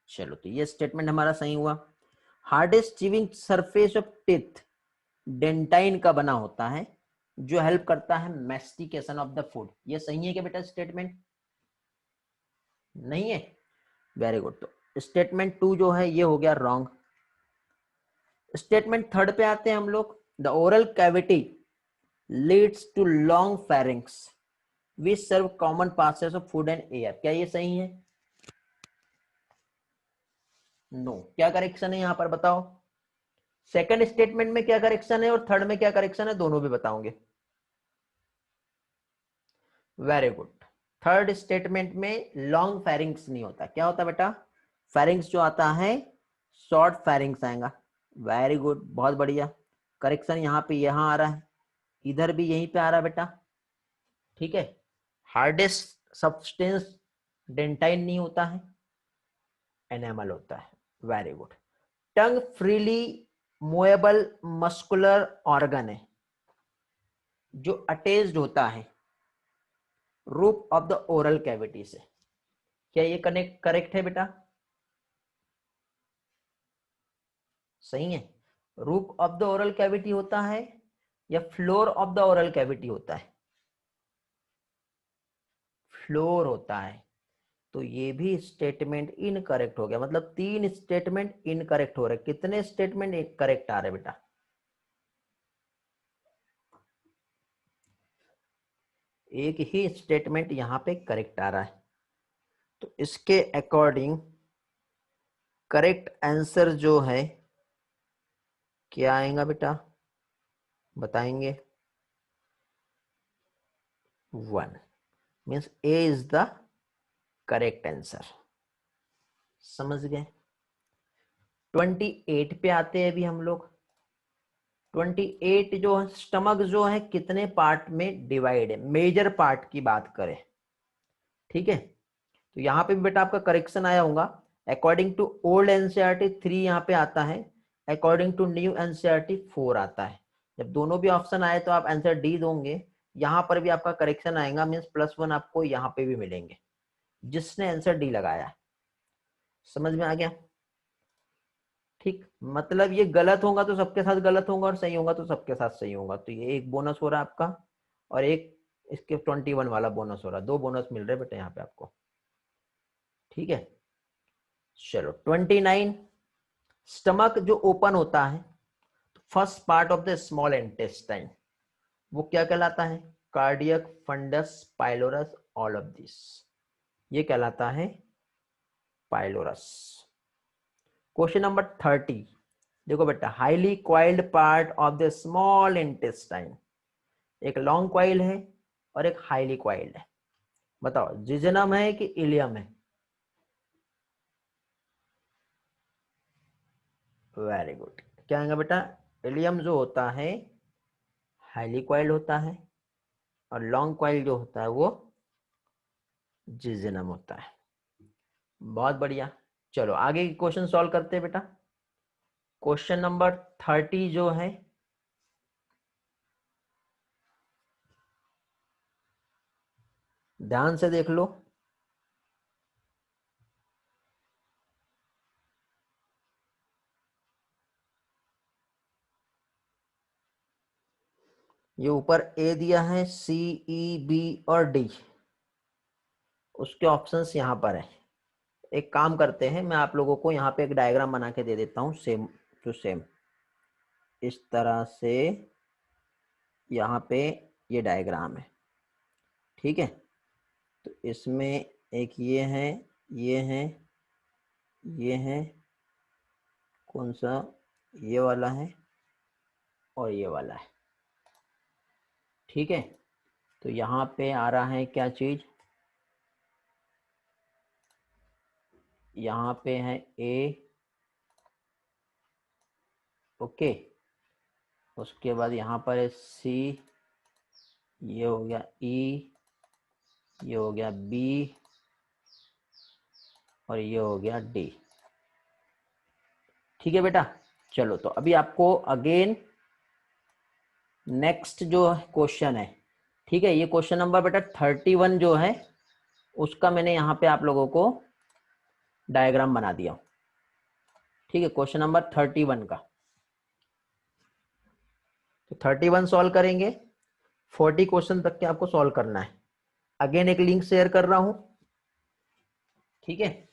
चलो, तो ये स्टेटमेंट हमारा सही हुआ। Hardest chewing surface of teeth dentine का बना होता है, जो हेल्प करता है मैस्टिकेशन ऑफ द फूड। ये सही है क्या बेटा स्टेटमेंट, नहीं है, वेरी गुड। तो स्टेटमेंट 2 जो है ये हो गया रॉन्ग। स्टेटमेंट 3 पे आते हैं हम लोग। The oral cavity leads to long pharynx which serve common passes of food and air. क्या ये सही है, नो। क्या करेक्शन है यहाँ पर बताओ, सेकंड स्टेटमेंट में क्या करेक्शन है और थर्ड में क्या करेक्शन है, दोनों भी बताओगे। वेरी गुड, थर्ड स्टेटमेंट में लॉन्ग फेरिंग्स नहीं होता। क्या होता बेटा, फेरिंग्स जो आता है शॉर्ट फेरिंग्स आएगा। वेरी गुड, बहुत बढ़िया। करेक्शन यहाँ पे यहाँ आ रहा है, इधर भी यहीं पे आ रहा है बेटा। ठीक है, हार्डेस्ट सब्सटेंस डेंटाइन नहीं होता है, एनेमल होता है। Very good. Tongue freely movable muscular organ है, जो अटैच्ड होता है roof of the oral cavity से। क्या ये कनेक्ट करेक्ट है बेटा, सही है। Roof of the oral cavity होता है या floor of the oral cavity होता है, फ्लोर होता है। तो ये भी स्टेटमेंट इनकरेक्ट हो गया, मतलब 3 स्टेटमेंट इनकरेक्ट हो रहे। कितने स्टेटमेंट एक करेक्ट आ रहे बेटा, एक ही स्टेटमेंट यहां पे करेक्ट आ रहा है। तो इसके अकॉर्डिंग करेक्ट आंसर जो है क्या आएगा बेटा, बताएंगे। 1 means A is the correct answer. समझ गए। 28 पे आते हैं अभी हम लोग। 28 जो है, स्टमक जो है कितने पार्ट में डिवाइड है, मेजर पार्ट की बात करें। ठीक है, तो यहाँ पे भी बेटा आपका करेक्शन आया होगा। अकॉर्डिंग टू ओल्ड एनसीईआरटी 3 यहाँ पे आता है, अकॉर्डिंग टू न्यू एनसीईआरटी 4 आता है। जब दोनों भी ऑप्शन आए तो आप आंसर डी दोगे। यहाँ पर भी आपका करेक्शन आएगा, मीन्स +1 आपको यहाँ पे भी मिलेंगे जिसने आंसर डी लगाया है। समझ में आ गया? ठीक, मतलब ये गलत होगा तो सबके साथ गलत होगा और सही होगा तो सबके साथ सही होगा। तो ये एक बोनस हो रहा है आपका, और एक इसके 21 वाला बोनस हो रहा है। 2 बोनस मिल रहे बेटा यहाँ पे आपको। ठीक है, चलो 29, स्टमक जो ओपन होता है, first part of the small intestine, वो क्या कहलाता है? Cardiac, fundus, pylorus, all of this, ये कहलाता है पाइलोरस। क्वेश्चन नंबर 30, देखो बेटा, highly coiled part of the small intestine, एक लॉन्ग क्वाइल है और एक हाईली क्वाइल्ड है। बताओ जिजनम है कि इलियम है? वेरी गुड, क्या आएगा बेटा? इलियम जो होता है हाईली क्वाइल्ड होता है, और लॉन्ग क्वाइल जो होता है वो जिजनम होता है। बहुत बढ़िया, चलो आगे की क्वेश्चन सॉल्व करते हैं बेटा। क्वेश्चन नंबर 30 जो है, ध्यान से देख लो। ये ऊपर ए दिया है, सी, ई, बी और डी, उसके ऑप्शंस यहाँ पर है। एक काम करते हैं, मैं आप लोगों को यहाँ पे एक डायग्राम बना के दे देता हूँ, सेम टू सेम इस तरह से। यहाँ पे ये डायग्राम है, ठीक है? तो इसमें एक ये है, ये है, ये है, कौन सा, ये वाला है और ये वाला है, ठीक है? तो यहाँ पे आ रहा है क्या चीज, यहाँ पे है ए, ओके, उसके बाद यहाँ पर है सी, ये हो गया ई, ये हो गया बी और ये हो गया डी। ठीक है बेटा, चलो तो अभी आपको अगेन नेक्स्ट जो क्वेश्चन है, ठीक है, ये क्वेश्चन नंबर बेटा 31 जो है, उसका मैंने यहाँ पे आप लोगों को डायग्राम बना दिया। ठीक है, क्वेश्चन नंबर 31 का, तो 31 सॉल्व करेंगे। 40 क्वेश्चन तक के आपको सॉल्व करना है। अगेन एक लिंक शेयर कर रहा हूं, ठीक है?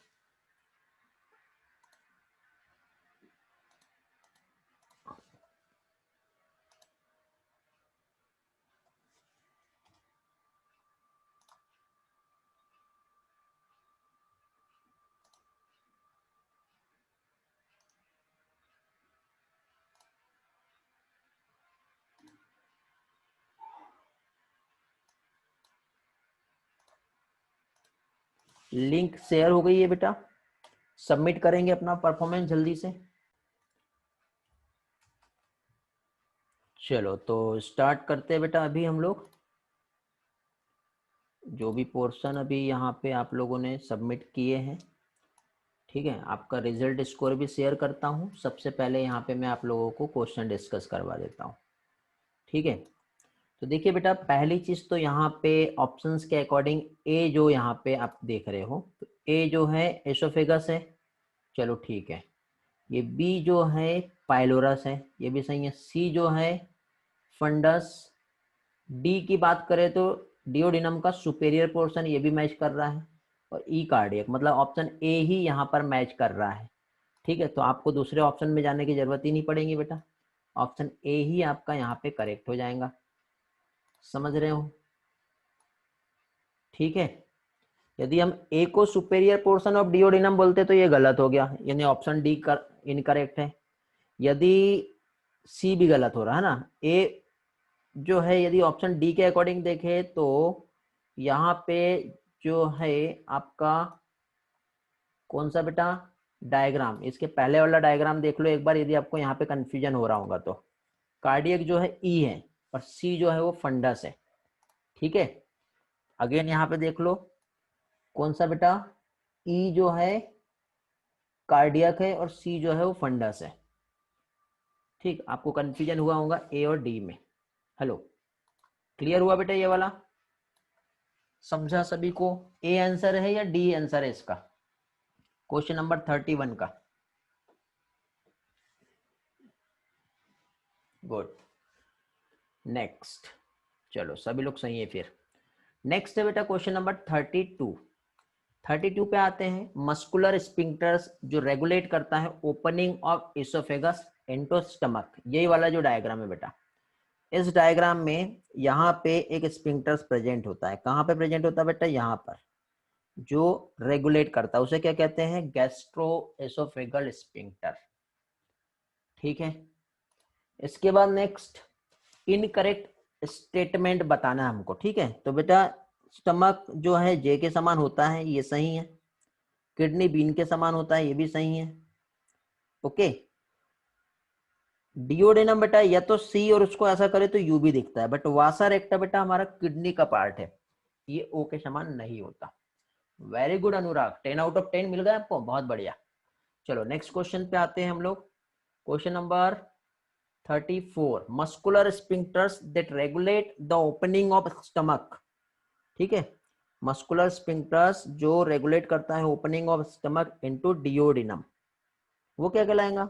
लिंक शेयर हो गई है बेटा, सबमिट करेंगे अपना परफॉर्मेंस जल्दी से। चलो तो स्टार्ट करते हैं बेटा। अभी हम लोग जो भी पोर्शन अभी यहाँ पे आप लोगों ने सबमिट किए हैं, ठीक है, आपका रिजल्ट स्कोर भी शेयर करता हूँ। सबसे पहले यहाँ पे मैं आप लोगों को क्वेश्चन डिस्कस करवा देता हूँ, ठीक है? तो देखिए बेटा, पहली चीज तो यहाँ पे ऑप्शंस के अकॉर्डिंग ए जो यहाँ पे आप देख रहे हो, तो ए जो है एसोफेगस है, चलो ठीक है। ये बी जो है पाइलोरस है, ये भी सही है। सी जो है फंडस। डी की बात करें तो डिओडिनम का सुपेरियर पोर्शन, ये भी मैच कर रहा है। और ई कार्डियक, मतलब ऑप्शन ए ही यहाँ पर मैच कर रहा है, ठीक है? तो आपको दूसरे ऑप्शन में जाने की जरूरत ही नहीं पड़ेगी बेटा, ऑप्शन ए ही आपका यहाँ पे करेक्ट हो जाएगा। समझ रहे हो? ठीक है, यदि हम ए को सुपेरियर पोर्शन ऑफ डिओडिनम बोलते तो ये गलत हो गया, यानी ऑप्शन डी कर इनकरेक्ट है। यदि सी भी गलत हो रहा है ना, ए जो है यदि ऑप्शन डी के अकॉर्डिंग देखे तो यहाँ पे जो है आपका कौन सा बेटा डायग्राम, इसके पहले वाला डायग्राम देख लो एक बार, यदि आपको यहाँ पे कंफ्यूजन हो रहा होगा तो। कार्डियक जो है ई है और सी जो है वो फंडस है, ठीक है? अगेन यहाँ पे देख लो कौन सा बेटा, ई जो है कार्डियक है और सी जो है वो फंडस है। ठीक, आपको कंफ्यूजन हुआ होगा ए और डी में। हेलो, क्लियर हुआ बेटा ये वाला? समझा सभी को? ए आंसर है या डी आंसर है इसका, क्वेश्चन नंबर 31 का? Good, next. चलो सभी लोग सही है फिर। नेक्स्ट है बेटा क्वेश्चन नंबर 32। 32 पे आते हैं। मस्कुलर स्पिंक्टर्स जो रेगुलेट करता है opening of oesophagus into stomach, यही वाला जो डायग्राम है बेटा, इस डायग्राम में यहाँ पे एक स्पिंक्टर्स प्रेजेंट होता है। कहाँ पे प्रेजेंट होता है बेटा? यहाँ पर, जो रेगुलेट करता है उसे क्या कहते हैं? Gastro oesophageal sphincter. ठीक है, इसके बाद नेक्स्ट इनकरेक्ट स्टेटमेंट बताना है हमको। ठीक है, तो बेटा स्टमक जो है जे के समान होता है, ये सही है। किडनी बीन के समान होता है, ये भी सही है। ओके, डिओडेनम बेटा या तो सी और उसको ऐसा करे तो यू भी दिखता है, बट वासा रेक्टा बेटा हमारा किडनी का पार्ट है, ये ओ के समान नहीं होता। Very good Anurag, 10 out of 10 मिल गया आपको, बहुत बढ़िया। चलो नेक्स्ट क्वेश्चन पे आते हैं हम लोग। Question number 34, muscular sphincters that regulate the opening of stomach. ठीक है, मस्कुलर स्पिंक्टर्स जो रेगुलेट करता है opening of stomach into duodenum, वो क्या कहलाएगा?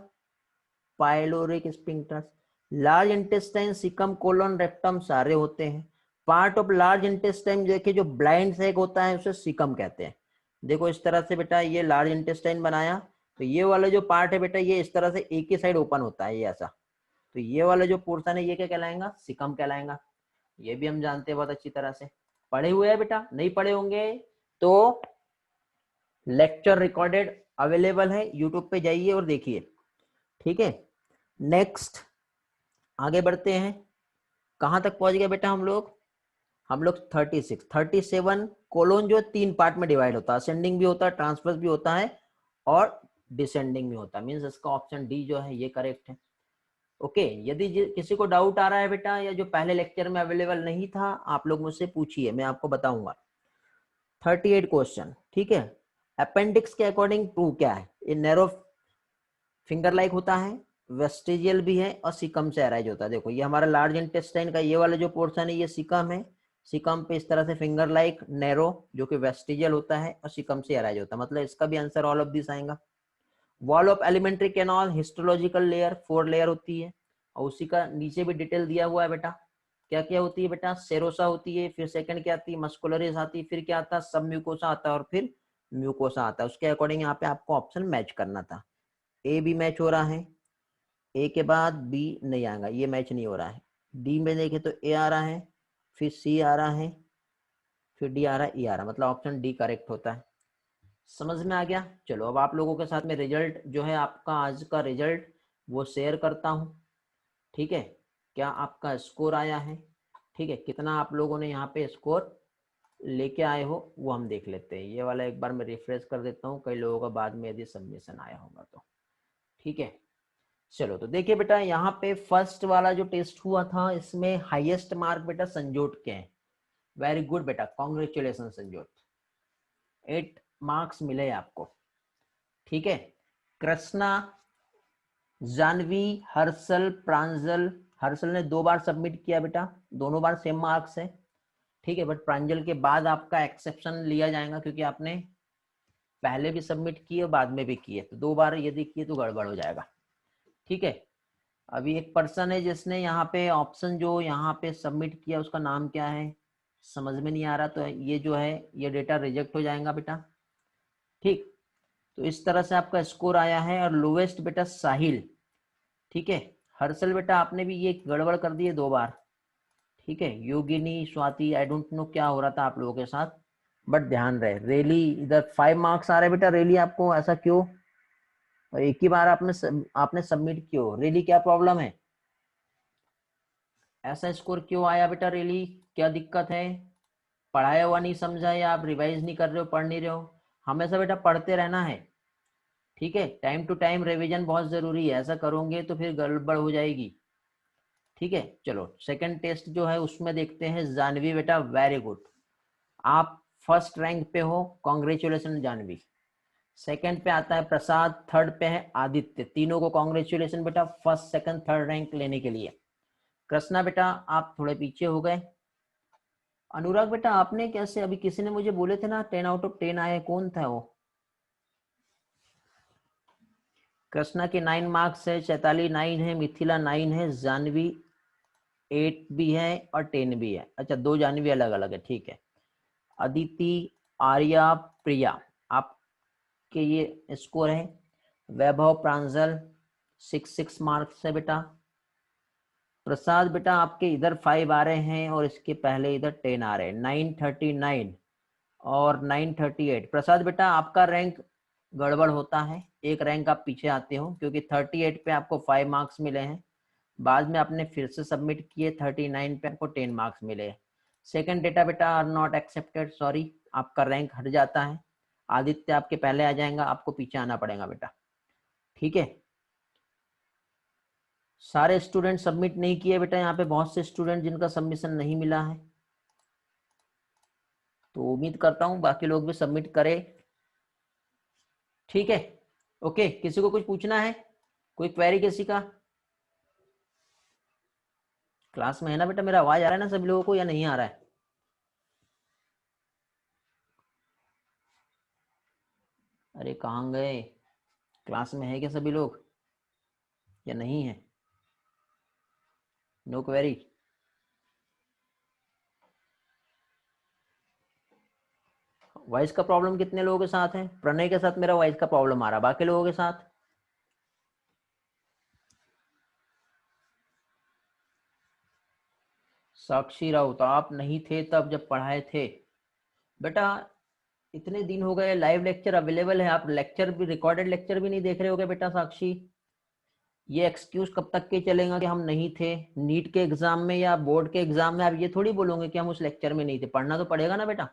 Pyloric sphincters. Large intestine, caecum, colon, rectum सारे होते हैं। पार्ट ऑफ लार्ज इंटेस्टाइन देखिए जो ब्लाइंड सेक होता है उसे सिकम कहते हैं। देखो इस तरह से बेटा ये लार्ज इंटेस्टाइन बनाया, तो ये वाला जो पार्ट है बेटा ये इस तरह से एक ही साइड ओपन होता है, ये ऐसा, तो ये वाला जो पोर्शन है ये क्या कहलाएगा? सिकम कहलाएगा। ये भी हम जानते हैं बहुत अच्छी तरह से, पढ़े हुए हैं बेटा। नहीं पढ़े होंगे तो लेक्चर रिकॉर्डेड अवेलेबल है, यूट्यूब पे जाइए और देखिए। ठीक है, नेक्स्ट आगे बढ़ते हैं। कहां तक पहुंच गए बेटा हम लोग? 36 37। कोलोन जो 3 पार्ट में डिवाइड होता है, असेंडिंग भी होता है, ट्रांसवर्स भी होता है और डिसेंडिंग भी होता है। मींस इसका ऑप्शन डी जो है ये करेक्ट है। ओके, यदि किसी को डाउट आ रहा है बेटा या जो पहले लेक्चर में अवेलेबल नहीं था, आप लोग मुझसे पूछिए, मैं आपको बताऊंगा। 38 क्वेश्चन। ठीक है, अपेंडिक्स के अकॉर्डिंग टू क्या है? ये नैरो फिंगर लाइक होता है, वेस्टिजियल भी है और सिकम से अराइज होता है। देखो ये हमारा लार्ज इंटेस्टाइन का ये वाला जो पोर्शन है ये सिकम है, सिकम पे इस तरह से फिंगर लाइक नैरो जो कि वेस्टिजियल होता है और सिकम से अराइज होता है, मतलब इसका भी आंसर ऑल ऑफ दिस आएगा। Wall of alimentary canal histological layer 4 layer होती है, और उसी का नीचे भी डिटेल दिया हुआ है बेटा। क्या क्या होती है बेटा? सेरोसा होती है, फिर सेकंड क्या आती है? मस्कुलरिस आती है, फिर क्या आता है? सब म्यूकोसा आता है, और फिर म्यूकोसा आता है। उसके अकॉर्डिंग यहाँ पे आपको ऑप्शन मैच करना था। ए भी मैच हो रहा है, ए के बाद बी नहीं आएगा, ये मैच नहीं हो रहा है। डी में देखे तो ए आ रहा है, फिर सी आ रहा है, फिर डी आ रहा है, ई आ रहा है, मतलब ऑप्शन डी करेक्ट होता है। समझ में आ गया? चलो अब आप लोगों के साथ में रिजल्ट जो है आपका आज का रिजल्ट वो शेयर करता हूँ। ठीक है, क्या आपका स्कोर आया है? ठीक है, कितना आप लोगों ने यहाँ पे स्कोर लेके आए हो वो हम देख लेते हैं। ये वाला एक बार मैं रिफ्रेश कर देता हूँ, कई लोगों का बाद में यदि सबमिशन आया होगा तो। ठीक है, चलो तो देखिए बेटा यहाँ पे फर्स्ट वाला जो टेस्ट हुआ था इसमें हाईएस्ट मार्क बेटा संजोट के हैं। वेरी गुड बेटा, कॉन्ग्रेचुलेशन संजोट, 8 मार्क्स मिले आपको। ठीक है, कृष्णा, जानवी, हर्षल, प्रांजल, हर्षल ने 2 बार सबमिट किया बेटा, दोनों बार सेम मार्क्स है। ठीक है, बट प्रांजल के बाद आपका एक्सेप्शन लिया जाएगा क्योंकि आपने पहले भी सबमिट किए और बाद में भी किए, तो 2 बार यदि किए तो गड़बड़ हो जाएगा। ठीक है, अभी एक पर्सन है जिसने यहाँ पे ऑप्शन जो यहाँ पे सबमिट किया उसका नाम क्या है समझ में नहीं आ रहा, तो ये जो है ये डेटा रिजेक्ट हो जाएगा बेटा। ठीक, तो इस तरह से आपका स्कोर आया है, और लोवेस्ट बेटा साहिल। ठीक है, हर्षल बेटा आपने भी ये गड़बड़ कर दिए 2 बार। ठीक है, योगिनी, स्वाति, आई डोंट नो क्या हो रहा था आप लोगों के साथ, बट ध्यान रहे। रेली इधर 5 मार्क्स आ रहे बेटा, रेली आपको ऐसा क्यों? और एक ही बार आपने सबमिट किया, रेली क्या प्रॉब्लम है? ऐसा स्कोर क्यों आया बेटा रेली? क्या दिक्कत है? पढ़ाया हुआ नहीं समझा, या आप रिवाइज नहीं कर रहे हो, पढ़ नहीं रहे हो? हमेशा बेटा पढ़ते रहना है। ठीक है, टाइम टू टाइम रिवीजन बहुत जरूरी है, ऐसा करोगे तो फिर गड़बड़ हो जाएगी। ठीक है, चलो सेकंड टेस्ट जो है उसमें देखते हैं। जानवी बेटा वेरी गुड, आप फर्स्ट रैंक पे हो, कॉन्ग्रेचुलेशन जानवी। सेकंड पे आता है प्रसाद, थर्ड पे है आदित्य। तीनों को कॉन्ग्रेचुलेशन बेटा फर्स्ट सेकंड थर्ड रैंक लेने के लिए। कृष्णा बेटा आप थोड़े पीछे हो गए। अनुराग बेटा आपने कैसे, अभी किसी ने मुझे बोले थे ना 10 आउट ऑफ 10 आए, कौन था वो? कृष्णा के 9 मार्क्स है, चैताली 9 है, मिथिला 9 है, जानवी 8 भी है और 10 भी है। अच्छा 2 जानवी अलग अलग है, ठीक है। अदिति, आर्या, प्रिया आपके ये स्कोर है। वैभव, प्रांजल 6 मार्क्स है बेटा। प्रसाद बेटा आपके इधर 5 आ रहे हैं और इसके पहले इधर 10 आ रहे हैं, 939 और 938। प्रसाद बेटा आपका रैंक गड़बड़ होता है, एक रैंक आप पीछे आते हो क्योंकि 38 पे आपको 5 मार्क्स मिले हैं, बाद में आपने फिर से सबमिट किए, 39 पे आपको 10 मार्क्स मिले। सेकंड डेटा बेटा आर नॉट एक्सेप्टेड, सॉरी, आपका रैंक हट जाता है। आदित्य आपके पहले आ जाएगा, आपको पीछे आना पड़ेगा बेटा, ठीक है। सारे स्टूडेंट सबमिट नहीं किए बेटा, यहाँ पे बहुत से स्टूडेंट जिनका सबमिशन नहीं मिला है, तो उम्मीद करता हूँ बाकी लोग भी सबमिट करें, ठीक है। ओके, किसी को कुछ पूछना है, कोई क्वेरी किसी का? क्लास में है ना बेटा, मेरा आवाज आ रहा है ना सभी लोगों को या नहीं आ रहा है? अरे कहाँ गए, क्लास में है क्या सभी लोग या नहीं है? No query? वॉइस का प्रॉब्लम कितने लोगों के साथ है? प्रणय के साथ मेरा वॉइस का प्रॉब्लम आ रहा, बाकी लोगों के साथ? साक्षी राउत, आप नहीं थे तब जब पढ़ाए थे बेटा, इतने दिन हो गए, लाइव लेक्चर अवेलेबल है, आप लेक्चर भी, रिकॉर्डेड लेक्चर भी नहीं देख रहे होगे बेटा साक्षी। ये एक्सक्यूज कब तक के चलेगा कि हम नहीं थे? नीट के एग्जाम में या बोर्ड के एग्जाम में आप ये थोड़ी बोलोगे कि हम उस लेक्चर में नहीं थे, पढ़ना तो पड़ेगा ना बेटा।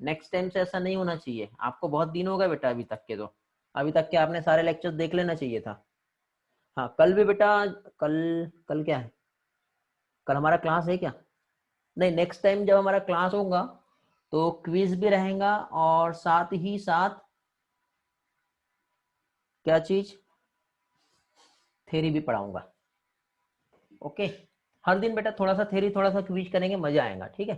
नेक्स्ट टाइम से ऐसा नहीं होना चाहिए, आपको बहुत दिन हो गए बेटा अभी तक के, तो अभी तक के आपने सारे लेक्चर देख लेना चाहिए था। हाँ कल भी बेटा, कल, कल क्या है, कल हमारा क्लास है क्या? नहीं, नेक्स्ट टाइम जब हमारा क्लास होगा तो क्विज भी रहेगा और साथ ही साथ क्या चीज, थेरी भी पढ़ाऊंगा, ओके। हर दिन बेटा थोड़ा सा थेरी थोड़ा सा क्विज करेंगे, मजा आएगा, ठीक है।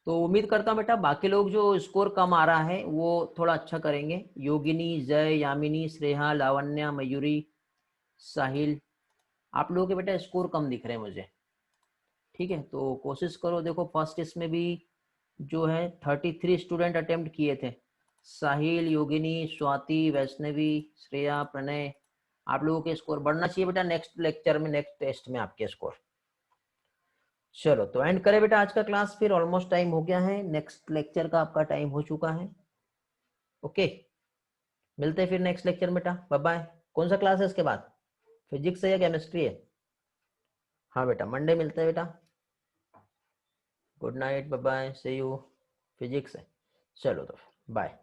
तो उम्मीद करता हूँ बेटा बाकी लोग जो स्कोर कम आ रहा है वो थोड़ा अच्छा करेंगे। योगिनी, जय, यामिनी, श्रेया, लावण्या, मयूरी, साहिल, आप लोगों के बेटा स्कोर कम दिख रहे हैं मुझे, ठीक है। तो कोशिश करो, देखो फर्स्ट इसमें भी जो है 33 स्टूडेंट अटेम्प्ट किए थे, साहिल, योगिनी, स्वाति, वैष्णवी, श्रेया, प्रणय, आप लोगों के स्कोर बढ़ना चाहिए बेटा नेक्स्ट लेक्चर में, नेक्स्ट टेस्ट में आपके स्कोर। चलो तो एंड करें बेटा आज का क्लास, फिर ऑलमोस्ट टाइम हो गया है, नेक्स्ट लेक्चर का आपका टाइम हो चुका है, ओके। मिलते हैं फिर नेक्स्ट लेक्चर में बेटा, बाय बाय। कौन सा क्लास है इसके बाद, फिजिक्स है या केमिस्ट्री है? हाँ बेटा मंडे मिलते हैं बेटा, good night, bye bye, see you. Physics है, चलो तो बाय।